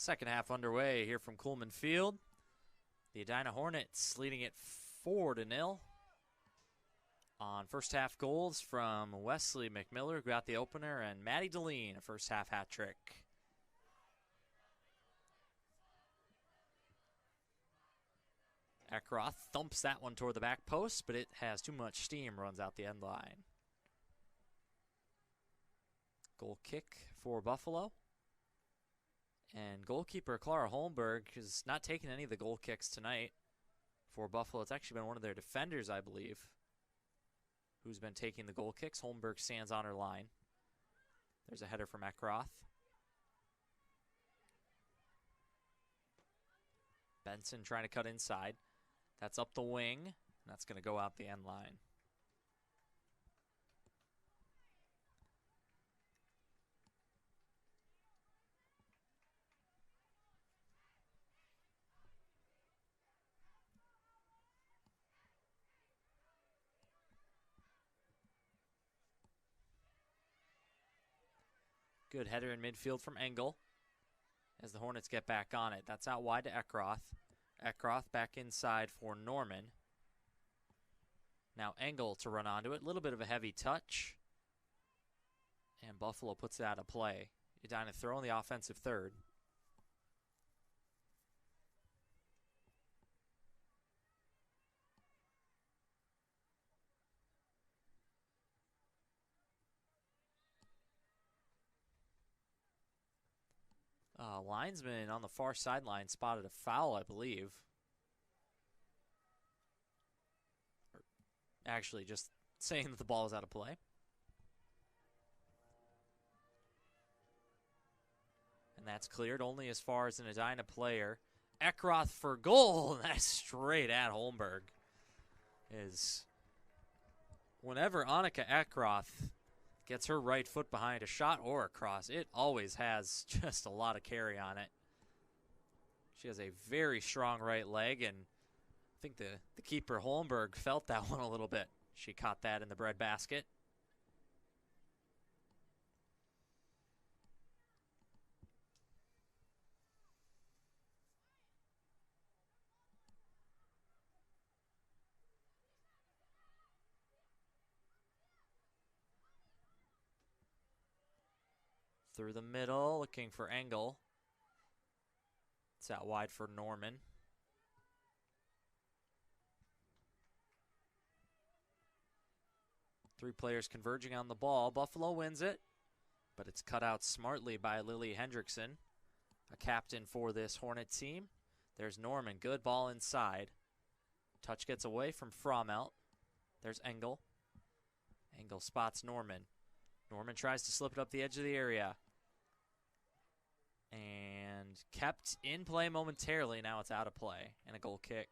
Speaker 3: Second half underway here from Coolman Field. The Edina Hornets leading it 4-0. On first half goals from Wesley McMiller, who got the opener, and Maddie Deline, a first half hat trick. Eckroth thumps that one toward the back post, but it has too much steam, runs out the end line. Goal kick for Buffalo. And goalkeeper Clara Holmberg is not taking any of the goal kicks tonight for Buffalo. It's actually been one of their defenders, I believe, who's been taking the goal kicks. Holmberg stands on her line. There's a header from Eckroth. Benson trying to cut inside. That's up the wing, and that's going to go out the end line. Good header in midfield from Engel as the Hornets get back on it. That's out wide to Eckroth. Eckroth back inside for Norman. Now Engel to run onto it. A little bit of a heavy touch. And Buffalo puts it out of play. Edina throwing the offensive third. Linesman on the far sideline spotted a foul, I believe. Or actually, just saying that the ball is out of play. And that's cleared only as far as an Edina player. Eckroth for goal, and that's straight at Holmberg. Whenever Annika Eckroth gets her right foot behind a shot or a cross, it always has just a lot of carry on it. She has a very strong right leg, and I think the keeper Holmberg felt that one a little bit. She caught that in the breadbasket. Through the middle, looking for Engel. It's out wide for Norman. Three players converging on the ball. Buffalo wins it, but it's cut out smartly by Lily Hendrickson, a captain for this Hornet team. There's Norman, good ball inside. Touch gets away from Frommelt. There's Engel. Engel spots Norman. Norman tries to slip it up the edge of the area. And kept in play momentarily. Now it's out of play. And a goal kick.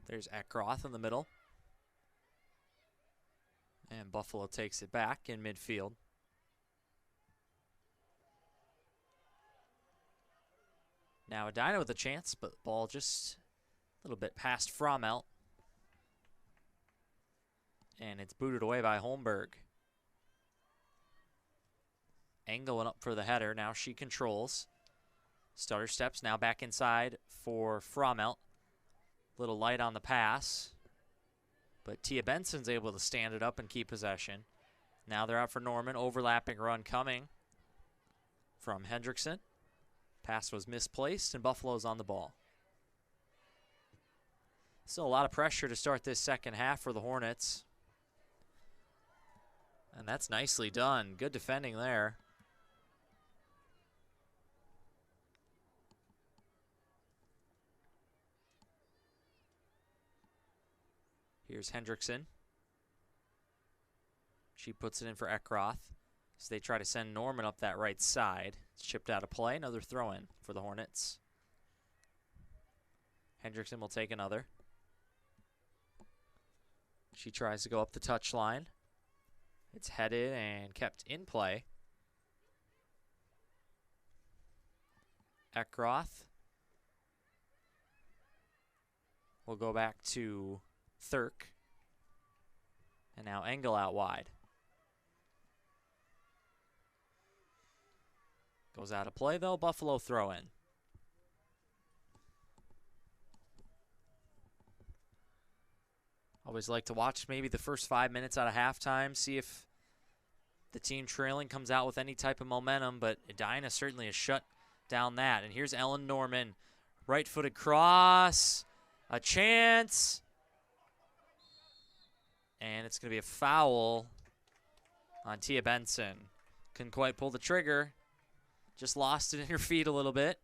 Speaker 3: There's Eckroth in the middle. And Buffalo takes it back in midfield. Now Edina with a chance, but the ball just a little bit past Frommelt. And it's booted away by Holmberg. Engel went up for the header. Now she controls. Stutter steps now back inside for Frommelt. Little light on the pass, but Tia Benson's able to stand it up and keep possession. Now they're out for Norman. Overlapping run coming from Hendrickson. Pass was misplaced, and Buffalo's on the ball. Still a lot of pressure to start this second half for the Hornets. And that's nicely done. Good defending there. Here's Hendrickson. She puts it in for Eckroth. So they try to send Norman up that right side. It's chipped out of play. Another throw-in for the Hornets. Hendrickson will take another. She tries to go up the touchline. It's headed and kept in play. Eckroth will go back to Thurk. And now Engel out wide. Goes out of play, though. Buffalo throw in. Always like to watch maybe the first 5 minutes out of halftime, see if the team trailing comes out with any type of momentum, but Edina certainly has shut down that. And here's Ellen Norman. Right-footed cross. A chance. And it's going to be a foul on Tia Benson. Couldn't quite pull the trigger. Just lost it in her feet a little bit.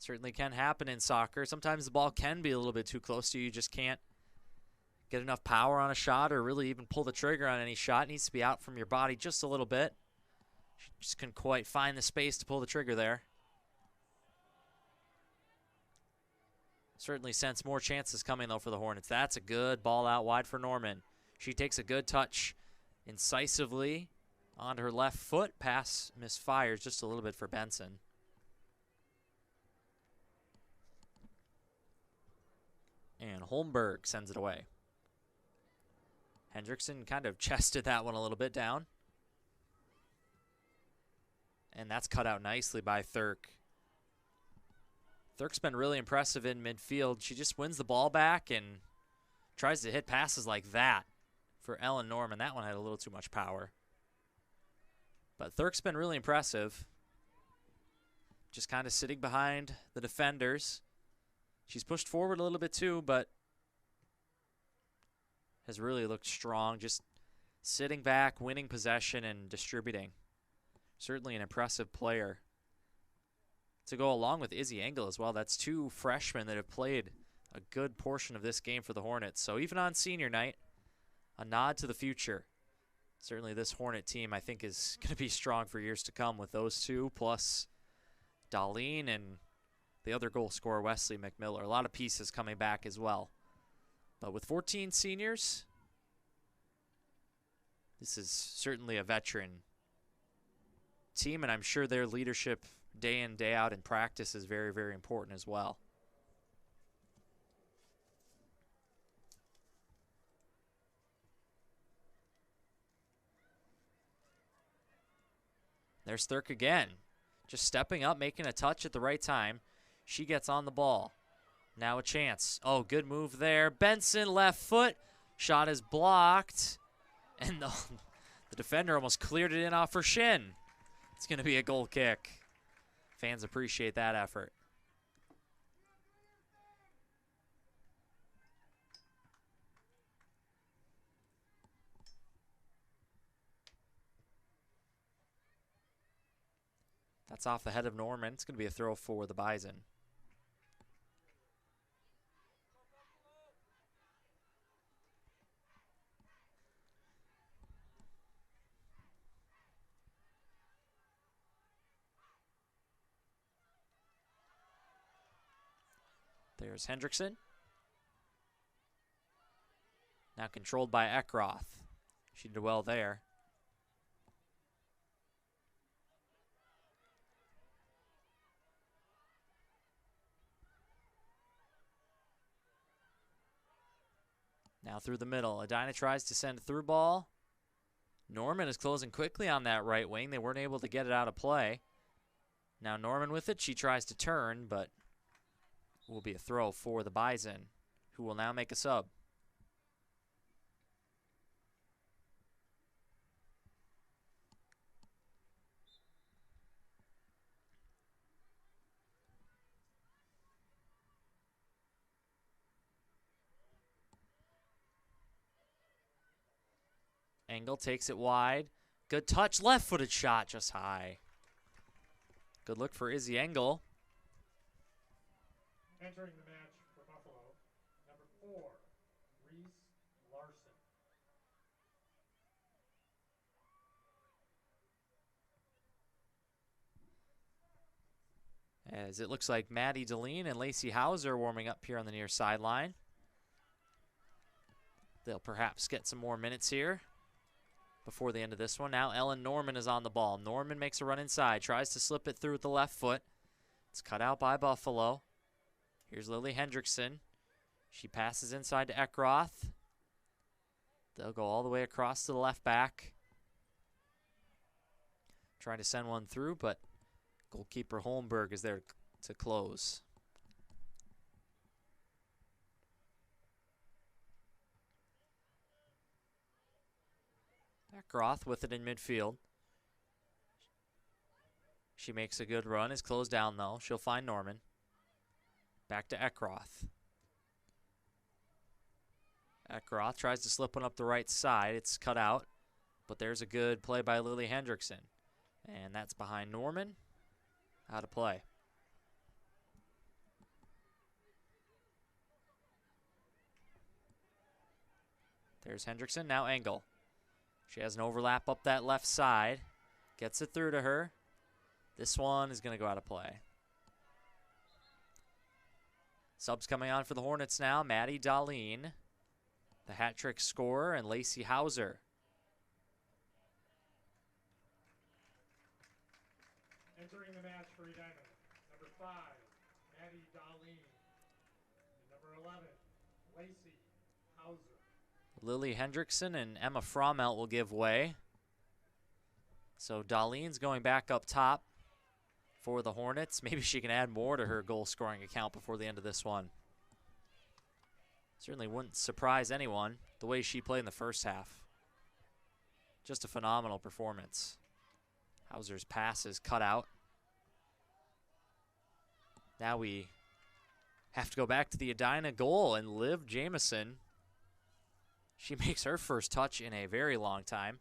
Speaker 3: Certainly can happen in soccer. Sometimes the ball can be a little bit too close to you. You just can't get enough power on a shot or really even pull the trigger on any shot. It needs to be out from your body just a little bit. She just couldn't quite find the space to pull the trigger there. Certainly sense more chances coming, though, for the Hornets. That's a good ball out wide for Norman. She takes a good touch incisively onto her left foot. Pass misfires just a little bit for Benson. And Holmberg sends it away. Hendrickson kind of chested that one a little bit down. And that's cut out nicely by Thurk. Thurk's been really impressive in midfield. She just wins the ball back and tries to hit passes like that for Ellen Norman. That one had a little too much power. But Thurk's been really impressive. Just kind of sitting behind the defenders. She's pushed forward a little bit too, but has really looked strong. Just sitting back, winning possession, and distributing. Certainly an impressive player. To go along with Izzy Engel as well. That's two freshmen that have played a good portion of this game for the Hornets. So even on senior night, a nod to the future. Certainly this Hornet team, I think, is going to be strong for years to come with those two, plus Darlene and the other goal scorer, Wesley McMiller. A lot of pieces coming back as well. But with 14 seniors, this is certainly a veteran team, and I'm sure their leadership day in, day out in practice is very, very important as well. There's Thurk again. Just stepping up, making a touch at the right time. She gets on the ball. Now a chance. Oh, good move there. Benson, left foot. Shot is blocked. And the defender almost cleared it in off her shin. It's going to be a goal kick. Fans appreciate that effort. That's off the head of Norman. It's going to be a throw for the Bison. There's Hendrickson. Now controlled by Eckroth. She did well there. Now through the middle. Edina tries to send a through ball. Norman is closing quickly on that right wing. They weren't able to get it out of play. Now Norman with it. She tries to turn, but will be a throw for the Bison, who will now make a sub. Engel takes it wide. Good touch, left-footed shot, just high. Good look for Izzy Engel.
Speaker 2: Entering the match for Buffalo, number 4, Reese Larson.
Speaker 3: As it looks like Maddie Deline and Lacey Hauser warming up here on the near sideline. They'll perhaps get some more minutes here before the end of this one. Now Ellen Norman is on the ball. Norman makes a run inside, tries to slip it through with the left foot. It's cut out by Buffalo. Here's Lily Hendrickson. She passes inside to Eckroth. They'll go all the way across to the left back. Trying to send one through, but goalkeeper Holmberg is there to close. Eckroth with it in midfield. She makes a good run. Is closed down, though. She'll find Norman. Back to Eckroth. Eckroth tries to slip one up the right side. It's cut out, but there's a good play by Lily Hendrickson. And that's behind Norman. Out of play. There's Hendrickson, now Engel. She has an overlap up that left side. Gets it through to her. This one is going to go out of play. Subs coming on for the Hornets now. Maddie Darlene, the hat trick scorer, and Lacey Hauser.
Speaker 2: Entering the match for Edina, number 5, Maddie Darlene. And number 11, Lacey Hauser.
Speaker 3: Lily Hendrickson and Emma Frommelt will give way. So Darlene's going back up top for the Hornets. Maybe she can add more to her goal-scoring account before the end of this one. Certainly wouldn't surprise anyone the way she played in the first half. Just a phenomenal performance. Hauser's pass is cut out. Now we have to go back to the Edina goal, and Liv Jamison, she makes her first touch in a very long time.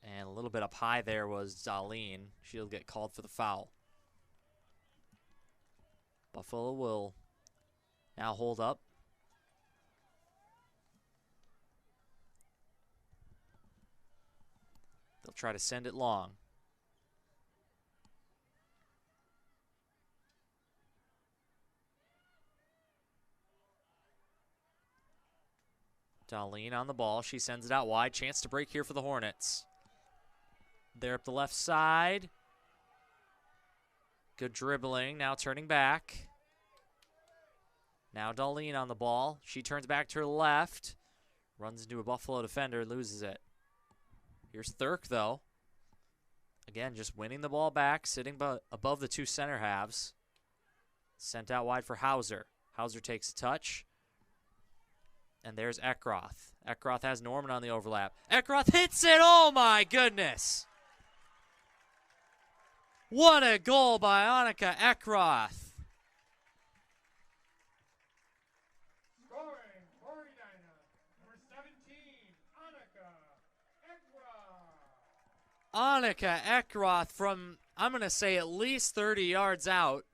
Speaker 3: And a little bit up high there was Darlene. She'll get called for the foul. Buffalo will now hold up. They'll try to send it long. Darlene on the ball. She sends it out wide. Chance to break here for the Hornets. They're up the left side. Good dribbling. Now turning back. Now Darlene on the ball. She turns back to her left. Runs into a Buffalo defender. Loses it. Here's Thurk, though. Again, just winning the ball back. Sitting above the two center halves. Sent out wide for Hauser. Hauser takes a touch. And there's Eckroth. Eckroth has Norman on the overlap. Eckroth hits it! Oh, my goodness! What a goal by Annika Eckroth.
Speaker 2: Scoring for Edina, number 17, Annika Eckroth.
Speaker 3: Annika Eckroth from, I'm going to say, at least 30 yards out.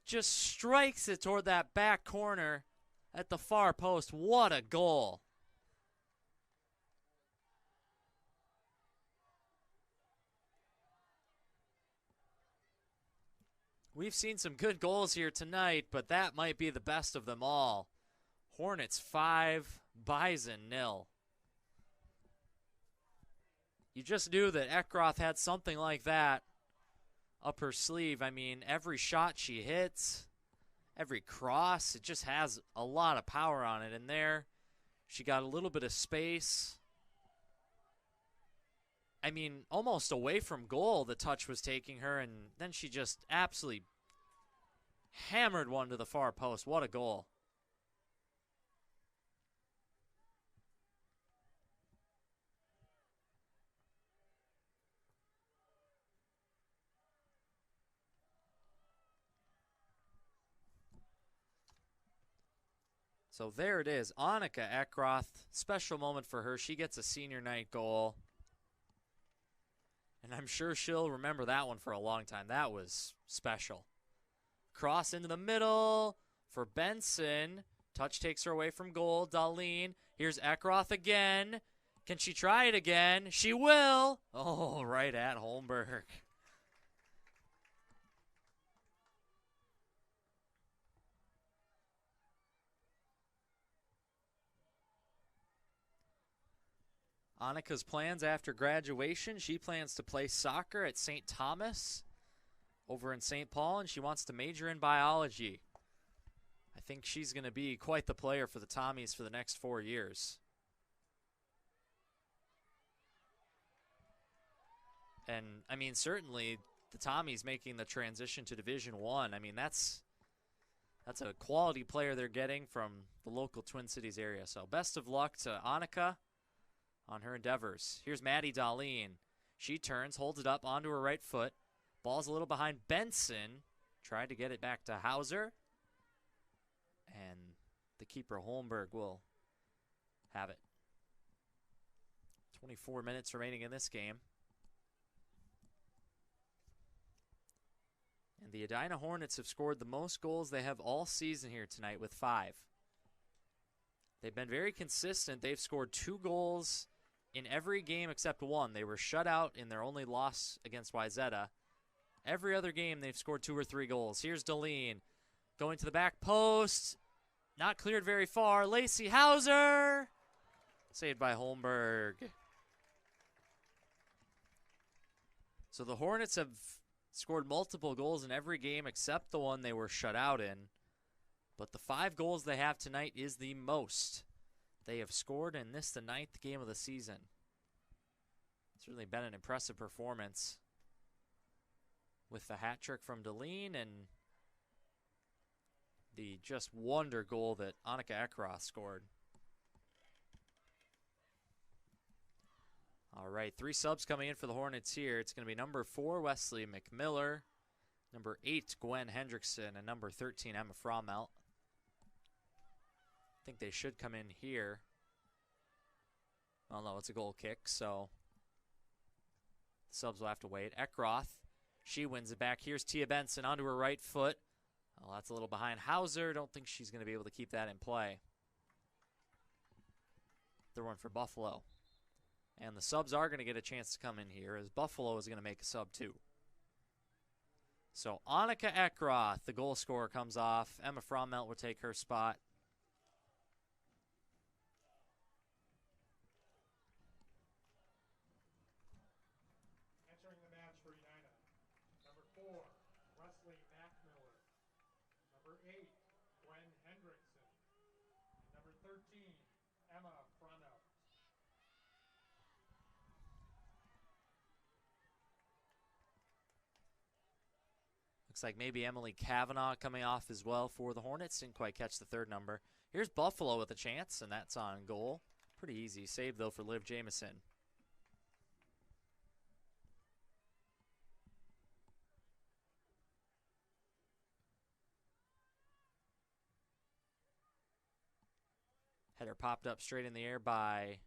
Speaker 3: Just strikes it toward that back corner at the far post. What a goal. We've seen some good goals here tonight, but that might be the best of them all. Hornets 5, Bison 0. You just knew that Eckroth had something like that up her sleeve. I mean, every shot she hits, every cross, it just has a lot of power on it. And there, she got a little bit of space. I mean, almost away from goal, the touch was taking her, and then she just absolutely hammered one to the far post. What a goal. So there it is, Annika Eckroth. Special moment for her. She gets a senior night goal. And I'm sure she'll remember that one for a long time. That was special. Cross into the middle for Benson. Touch takes her away from goal. Darlene. Here's Eckroth again. Can she try it again? She will. Oh, right at Holmberg. Annika's plans after graduation, she plans to play soccer at St. Thomas over in St. Paul, and she wants to major in biology. I think she's going to be quite the player for the Tommies for the next 4 years. And, I mean, certainly the Tommies making the transition to Division I. I mean, that's a quality player they're getting from the local Twin Cities area. So best of luck to Annika on her endeavors. Here's Maddie Darlene. She turns, holds it up onto her right foot. Ball's a little behind Benson. Tried to get it back to Hauser. And the keeper, Holmberg, will have it. 24 minutes remaining in this game. And the Edina Hornets have scored the most goals they have all season here tonight with 5. They've been very consistent. They've scored 2 goals in every game except one. They were shut out in their only loss against Wyzetta. Every other game, they've scored 2 or 3 goals. Here's Deline going to the back post. Not cleared very far. Lacey Hauser. Saved by Holmberg. So the Hornets have scored multiple goals in every game except the one they were shut out in. But the 5 goals they have tonight is the most they have scored in this, the 9th game of the season. It's really been an impressive performance with the hat trick from Deline and the just wonder goal that Annika Eckroth scored. All right, 3 subs coming in for the Hornets here. It's going to be number 4, Wesley McMiller, number 8, Gwen Hendrickson, and number 13, Emma Frommelt. I think they should come in here. Oh no, it's a goal kick, so the subs will have to wait. Eckroth, she wins it back. Here's Tia Benson onto her right foot. Oh, that's a little behind Hauser. Don't think she's going to be able to keep that in play. They're one for Buffalo. And the subs are going to get a chance to come in here as Buffalo is going to make a sub too. So Annika Eckroth, the goal scorer, comes off. Emma Frommelt will take her spot.
Speaker 2: Entering the match for Edina, number 4, Wesley McMiller. Number 8, Gwen Hendrickson. And number 13, Emma Frommelt.
Speaker 3: Looks like maybe Emily Kavanaugh coming off as well for the Hornets. Didn't quite catch the 3rd number. Here's Buffalo with a chance, and that's on goal. Pretty easy save, though, for Liv Jamison. Header popped up straight in the air by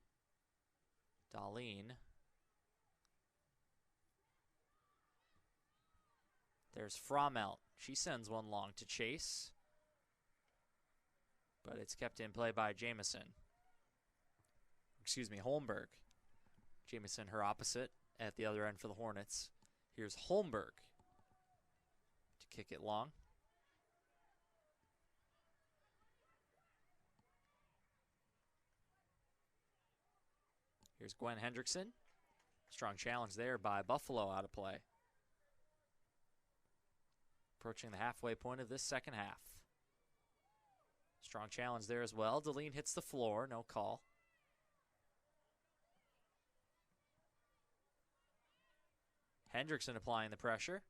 Speaker 3: Darlene. There's Frommelt. She sends one long to Chase. But it's kept in play by Jamison. Excuse me, Holmberg. Jamison, her opposite, at the other end for the Hornets. Here's Holmberg to kick it long. Here's Gwen Hendrickson. Strong challenge there by Buffalo out of play. Approaching the halfway point of this second half. Strong challenge there as well. Deline hits the floor. No call. Hendrickson applying the pressure.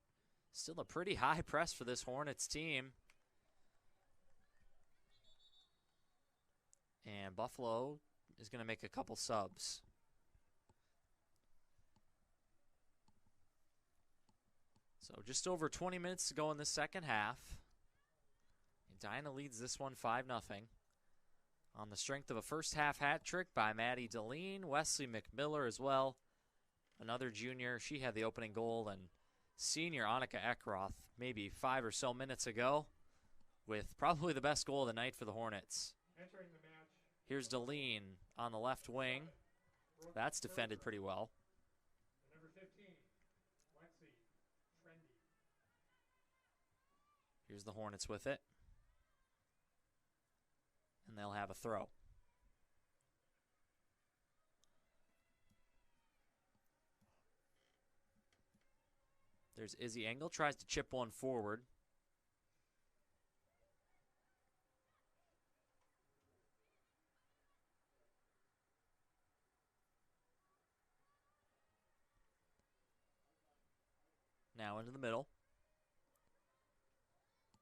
Speaker 3: Still a pretty high press for this Hornets team. And Buffalo is going to make a couple subs. So just over 20 minutes to go in the second half. Edina leads this one 5-0. On the strength of a first half hat trick by Maddie Deline, Wesley McMiller as well. another junior. She had the opening goal, and senior Annika Eckroth maybe 5 or so minutes ago with probably the best goal of the night for the Hornets.
Speaker 2: Entering the match,
Speaker 3: Here's Deline on the left wing. That's defended pretty well.
Speaker 2: number 15, Lexi Trendy.
Speaker 3: Here's the Hornets with it. And they'll have a throw. There's Izzy Engel, tries to chip one forward. Now into the middle.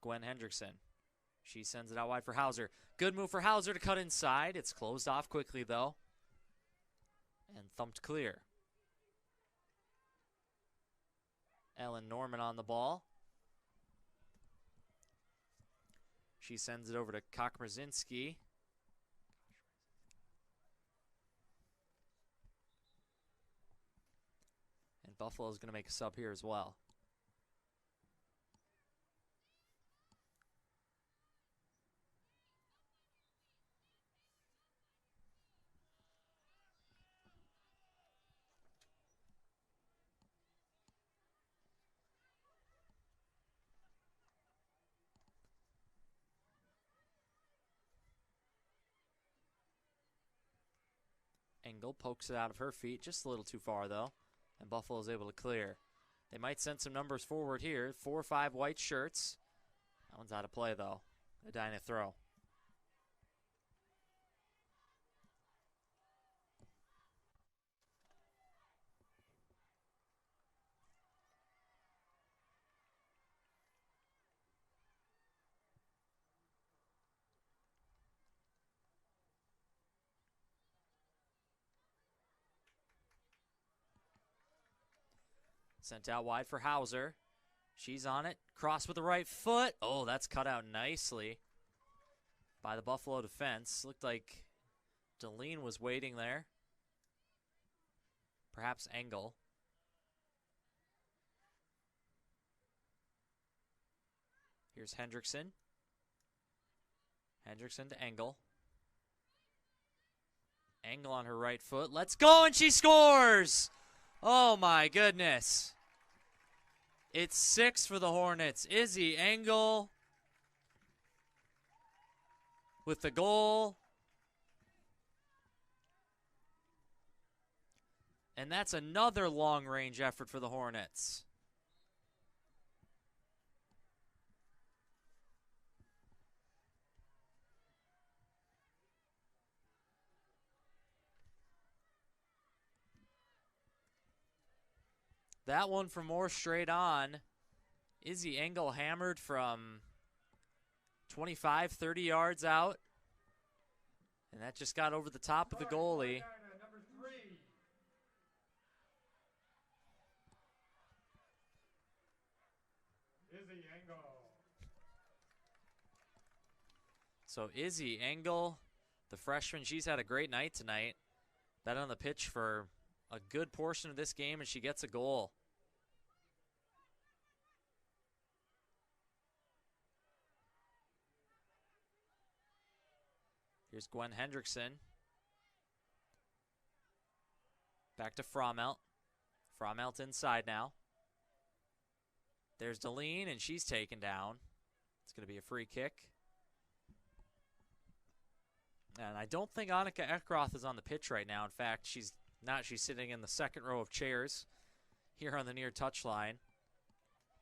Speaker 3: Gwen Hendrickson. She sends it out wide for Hauser. Good move for Hauser to cut inside. It's closed off quickly, though. And thumped clear. Ellen Norman on the ball. She sends it over to Kokmerzinski. And Buffalo's going to make a sub here as well. Engel pokes it out of her feet, just a little too far though, and Buffalo's able to clear. They might send some numbers forward here. 4 or 5 white shirts. That one's out of play though. Edina throw. Sent out wide for Hauser. She's on it. Cross with the right foot. Oh, that's cut out nicely by the Buffalo defense. Looked like Deline was waiting there. Perhaps Engel. Here's Hendrickson. Hendrickson to Engel. Engel on her right foot. Let's go, and she scores! Oh, my goodness. It's 6 for the Hornets. Izzy Engel with the goal. And that's another long-range effort for the Hornets. That one from more straight on. Izzy Engel hammered from 25, 30 yards out. And that just got over the top of the goalie.
Speaker 2: Number 3. Izzy Engel.
Speaker 3: So Izzy Engel, the freshman, she's had a great night tonight. Been on the pitch for a good portion of this game, and she gets a goal. Here's Gwen Hendrickson. Back to Fromelt. Fromelt inside now. There's Deline, and she's taken down. It's going to be a free kick. And I don't think Annika Eckroth is on the pitch right now. In fact, she's not. She's sitting in the second row of chairs here on the near touchline.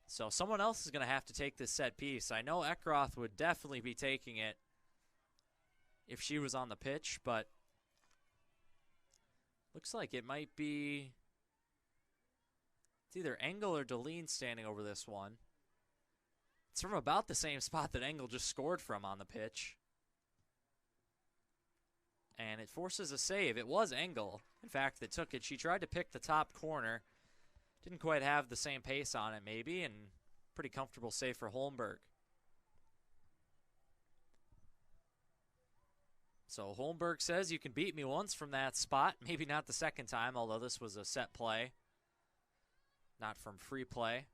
Speaker 3: So someone else is going to have to take this set piece. I know Eckroth would definitely be taking it if she was on the pitch, but looks like it might be, it's either Engel or Deline standing over this one. It's from about the same spot that Engel just scored from on the pitch. And it forces a save. It was Engel, in fact, that took it. She tried to pick the top corner. Didn't quite have the same pace on it, maybe, and pretty comfortable save for Holmberg. So Holmberg says, you can beat me once from that spot. Maybe not the second time, although this was a set play. not from free play.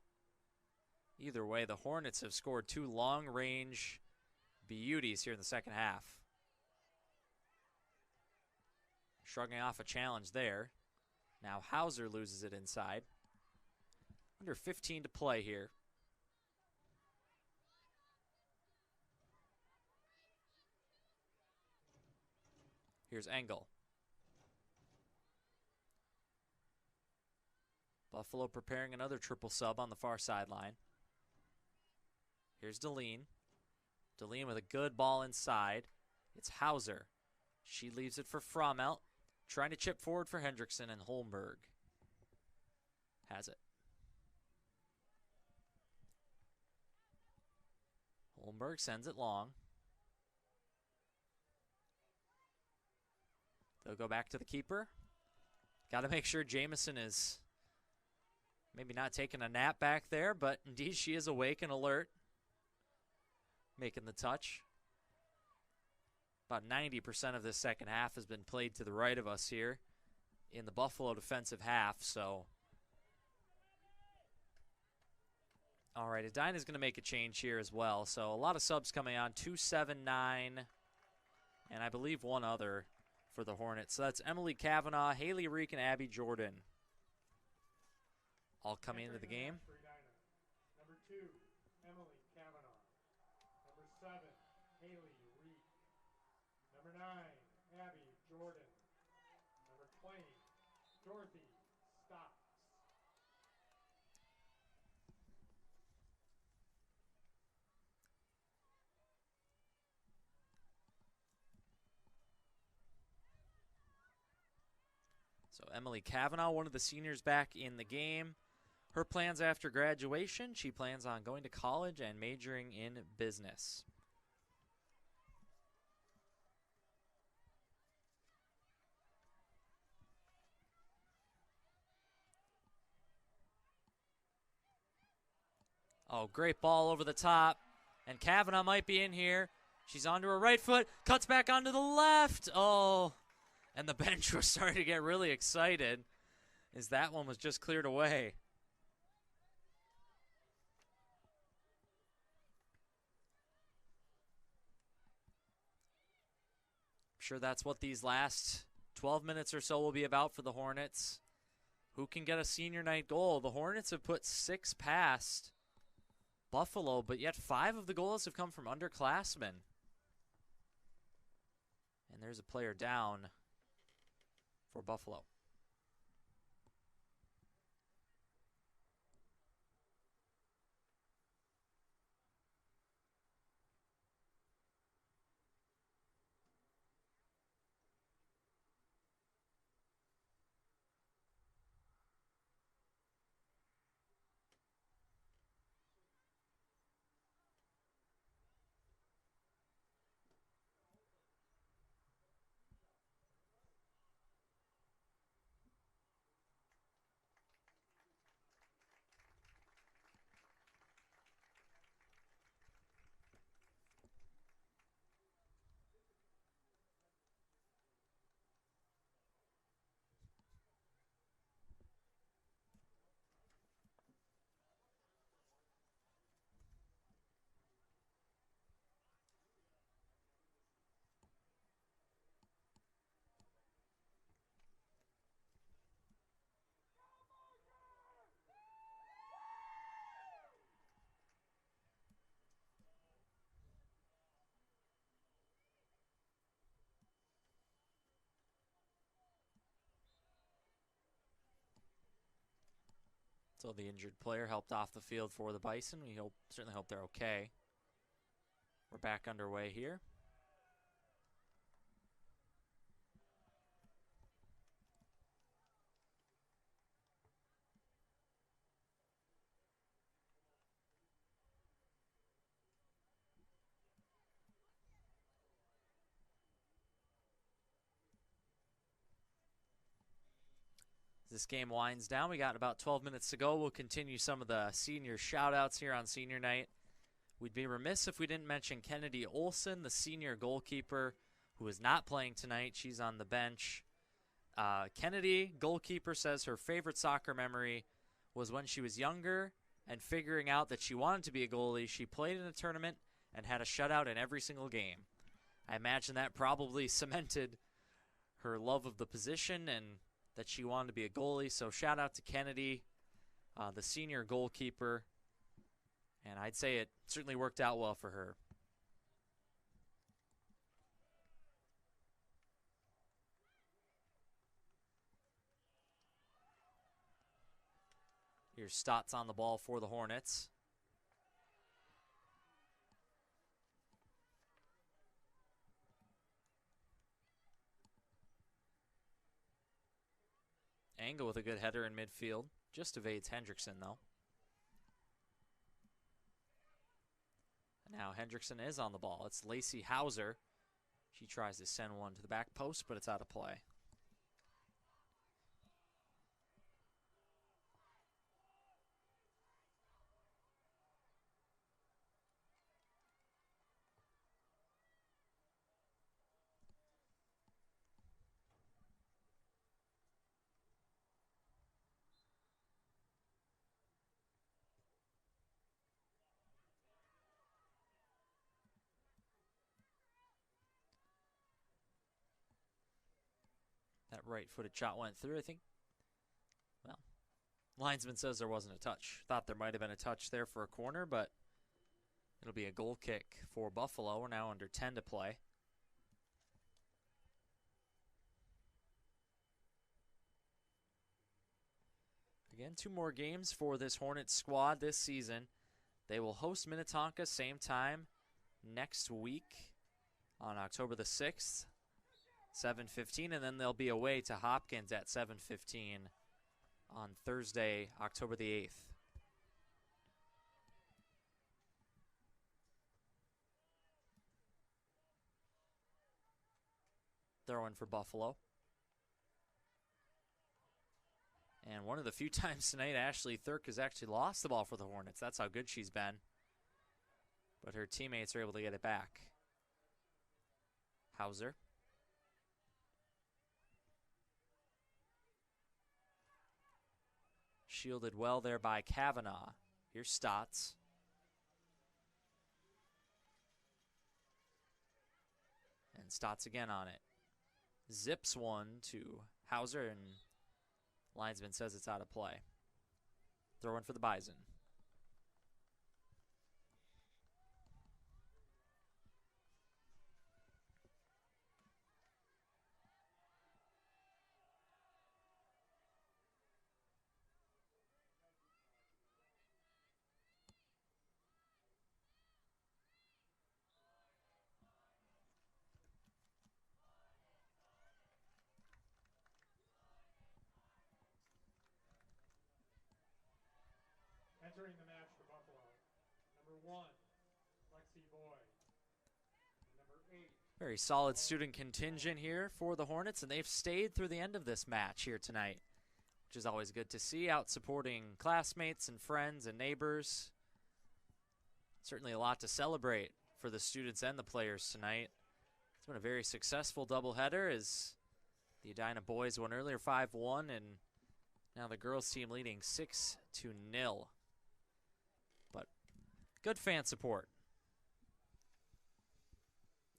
Speaker 3: Either way, the Hornets have scored 2 long-range beauties here in the second half. Shrugging off a challenge there. Now Hauser loses it inside. Under 15 to play here. Here's Engel. Buffalo preparing another triple sub on the far sideline. Here's Deline. Deline with a good ball inside. It's Hauser. She leaves it for Fromelt. Trying to chip forward for Hendrickson, and Holmberg has it. Holmberg sends it long. They'll go back to the keeper. Got to make sure Jamison is maybe not taking a nap back there, but indeed she is awake and alert. Making the touch. About 90% of this second half has been played to the right of us here in the Buffalo defensive half, so. All right, Edina's going to make a change here as well, so a lot of subs coming on, 2, 7, 9, and I believe one other for the Hornets. So that's Emily Kavanaugh, Haley Reek, and Abby Jordan all coming into the game.
Speaker 2: Number 2, Emily Kavanaugh. Number 7, Haley Reek. Number 9, Abby Jordan. Number 20, Dorothy Stotts.
Speaker 3: So Emily Kavanaugh, one of the seniors back in the game. Her plans after graduation, she plans on going to college and majoring in business. Oh, great ball over the top. And Kavanaugh might be in here. She's onto her right foot, cuts back onto the left. Oh, and the bench was starting to get really excited as that one was just cleared away. I'm sure that's what these last 12 minutes or so will be about for the Hornets. Who can get a senior night goal? The Hornets have put 6 past Buffalo, but yet 5 of the goals have come from underclassmen. And there's a player down for Buffalo. So the injured player helped off the field for the Bison. We certainly hope they're okay. We're back underway here. This game winds down. We got about 12 minutes to go. We'll continue some of the senior shout-outs here on senior night. We'd be remiss if we didn't mention Kennedy Olson, the senior goalkeeper, who is not playing tonight. She's on the bench. Kennedy, goalkeeper, says her favorite soccer memory was when she was younger and figuring out that she wanted to be a goalie. She played in a tournament and had a shutout in every single game. I imagine that probably cemented her love of the position and that she wanted to be a goalie. So shout out to Kennedy, the senior goalkeeper. And I'd say it certainly worked out well for her. Here's Stotts on the ball for the Hornets. Angle with a good header in midfield. Just evades Hendrickson, though. Now Hendrickson is on the ball. It's Lacey Hauser. She tries to send one to the back post, but it's out of play. That right-footed shot went through, I think. Well, linesman says there wasn't a touch. Thought there might have been a touch there for a corner, but it'll be a goal kick for Buffalo. We're now under 10 to play. Again, 2 more games for this Hornets squad this season. They will host Minnetonka same time next week on October the 6th. 7:15, and then they'll be away to Hopkins at 7:15 on Thursday, October the 8th. Throw in for Buffalo. And one of the few times tonight, Ashley Thurk has actually lost the ball for the Hornets. That's how good she's been. But her teammates are able to get it back. Hauser. Shielded well there by Kavanaugh. Here's Stotts. And Stotts again on it. Zips one to Hauser, and linesman says it's out of play. Throw in for the Bison.
Speaker 2: Entering the match for Buffalo, number 1, Lexi Boyd. Number 8.
Speaker 3: Very solid student contingent here for the Hornets, and they've stayed through the end of this match here tonight, which is always good to see, out supporting classmates and friends and neighbors. Certainly a lot to celebrate for the students and the players tonight. It's been a very successful doubleheader as the Edina boys won earlier 5-1, and now the girls team leading 6-0. But good fan support.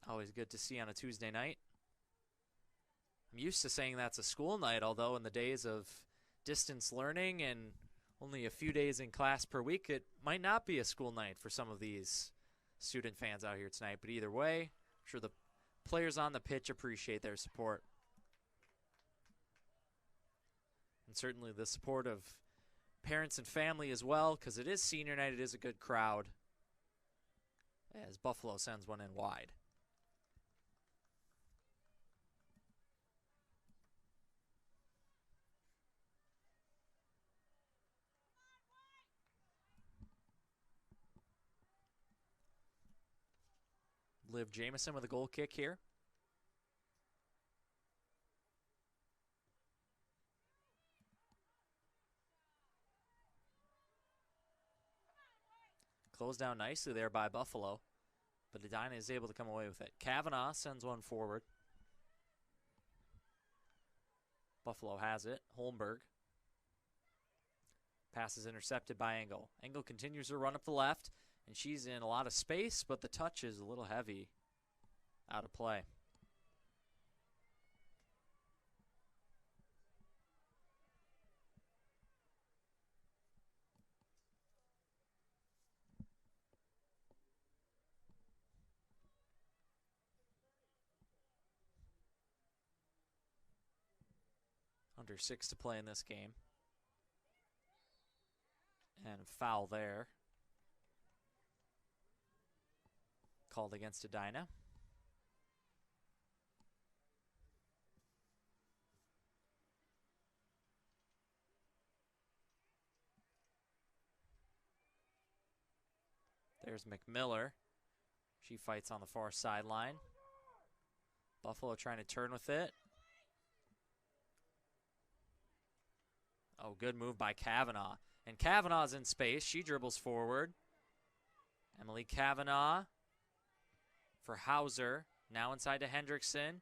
Speaker 3: Always good to see on a Tuesday night. I'm used to saying that's a school night, although in the days of distance learning and only a few days in class per week, it might not be a school night for some of these student fans out here tonight. But either way, I'm sure the players on the pitch appreciate their support. And certainly the support of parents and family as well, because it is senior night, it is a good crowd, as Buffalo sends one in wide. Liv Jamison with a goal kick here. Closed down nicely there by Buffalo, but Edina is able to come away with it. Kavanaugh sends one forward. Buffalo has it. Holmberg Pass is intercepted by Engel. Engel continues to run up the left, and she's in a lot of space, but the touch is a little heavy. Out of play. Under 6 to play in this game. And foul there. Called against Edina. There's McMiller. She fights on the far sideline. Buffalo trying to turn with it. Oh, good move by Kavanaugh. And Kavanaugh's in space. She dribbles forward. Emily Kavanaugh for Hauser. Now inside to Hendrickson.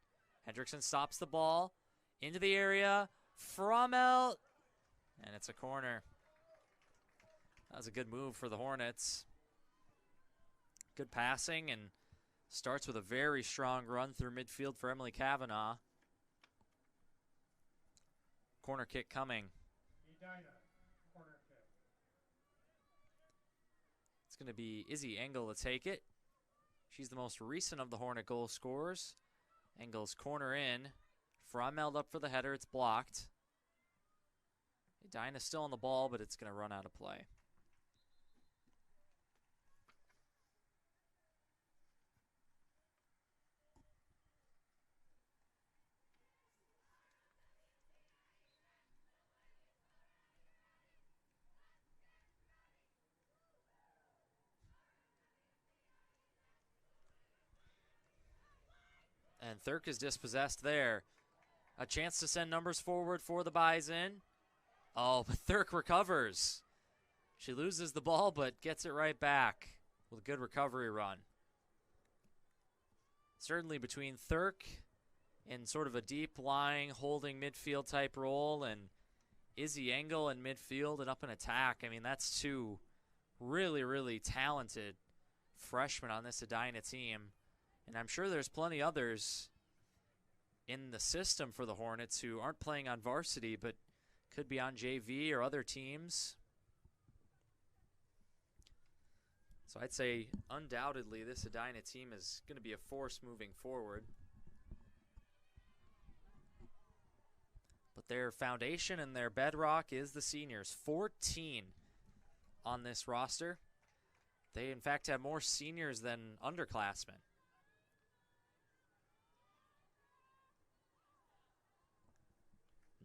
Speaker 3: Hendrickson stops the ball. Into the area. Frommel. And it's a corner. That was a good move for the Hornets. Good passing and starts with a very strong run through midfield for Emily Kavanaugh. Corner kick coming.
Speaker 2: Edina, corner kick.
Speaker 3: It's going to be Izzy Engel to take it. She's the most recent of the Hornet goal scorers. Engel's corner in. Frommel up for the header. It's blocked. Edina's still on the ball, but it's going to run out of play. And Thurk is dispossessed there. A chance to send numbers forward for the Bison. Oh, but Thurk recovers. She loses the ball, but gets it right back with a good recovery run. Certainly between Thurk in sort of a deep lying, holding midfield type role, and Izzy Engel in midfield and up in attack. I mean, that's two really, really talented freshmen on this Edina team. And I'm sure there's plenty others in the system for the Hornets who aren't playing on varsity, but could be on JV or other teams. So I'd say undoubtedly this Edina team is going to be a force moving forward. But their foundation and their bedrock is the seniors. 14 on this roster. They, in fact, have more seniors than underclassmen.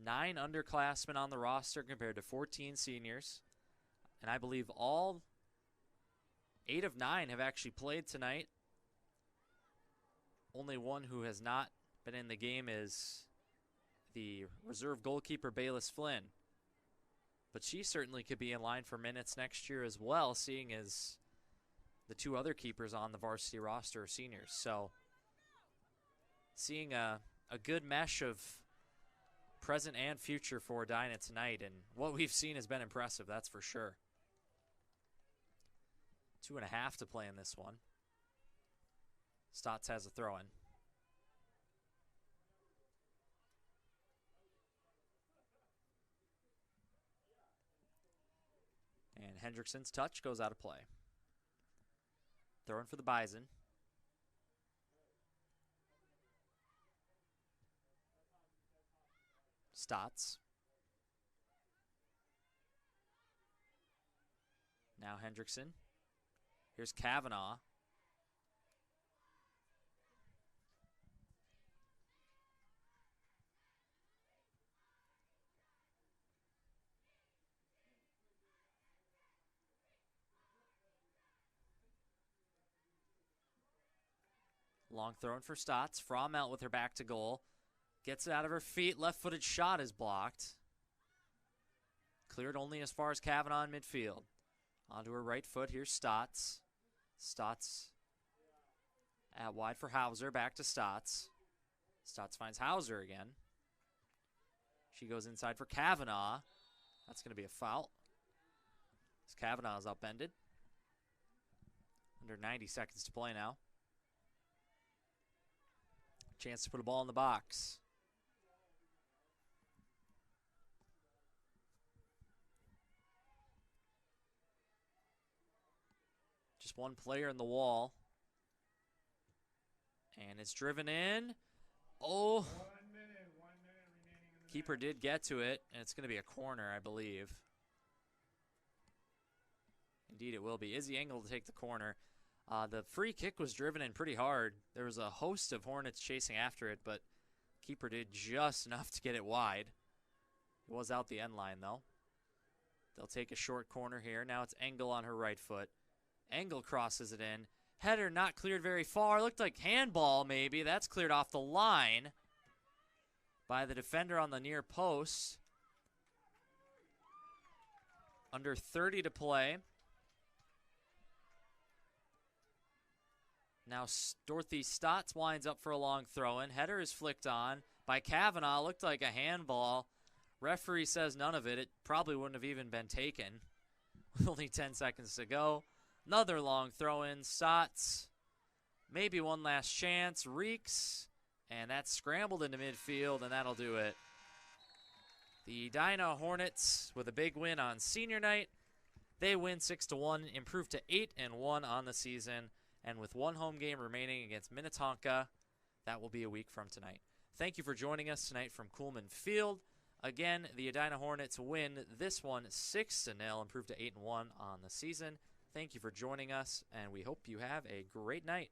Speaker 3: 9 underclassmen on the roster compared to 14 seniors. And I believe all 8 of 9 have actually played tonight. Only one who has not been in the game is the reserve goalkeeper, Bayless Flynn. But she certainly could be in line for minutes next year as well, seeing as the 2 other keepers on the varsity roster are seniors. So seeing a good mesh of present and future for Edina tonight, and what we've seen has been impressive, that's for sure. 2.5 to play in this one. Stotts has a throw-in. And Hendrickson's touch goes out of play. Throw-in for the Bison. Stotts. Now Hendrickson. Here's Kavanaugh. Long throw-in for Stotts. Frommel with her back to goal. Gets it out of her feet. Left-footed shot is blocked. Cleared only as far as Kavanaugh in midfield. Onto her right foot. Here's Stotts. Stotts out wide for Hauser. Back to Stotts. Stotts finds Hauser again. She goes inside for Kavanaugh. That's going to be a foul. As Kavanaugh is upended. Under 90 seconds to play now. Chance to put a ball in the box. Just one player in the wall. And it's driven in. Oh.
Speaker 2: 1 minute remaining in the
Speaker 3: Keeper
Speaker 2: match.
Speaker 3: did get to it, and it's going to be a corner, I believe. Indeed, it will be. Izzy Engel to take the corner. The free kick was driven in pretty hard. There was a host of Hornets chasing after it, but keeper did just enough to get it wide. It was out the end line, though. They'll take a short corner here. Now it's Engel on her right foot. Engel crosses it in. Header not cleared very far. Looked like handball, maybe. That's cleared off the line by the defender on the near post. Under 30 to play. Now Dorothy Stotts winds up for a long throw-in. Header is flicked on by Kavanaugh. Looked like a handball. Referee says none of it. It probably wouldn't have even been taken with only 10 seconds to go. Another long throw-in. Stotts. Maybe one last chance. Reeks. And that's scrambled into midfield, and that'll do it. The Edina Hornets with a big win on senior night. They win 6-1, improve to 8-1 on the season. And with one home game remaining against Minnetonka, that will be a week from tonight. Thank you for joining us tonight from Coolman Field. Again, the Edina Hornets win this one 6-0, improve to 8-1 on the season. Thank you for joining us, and we hope you have a great night.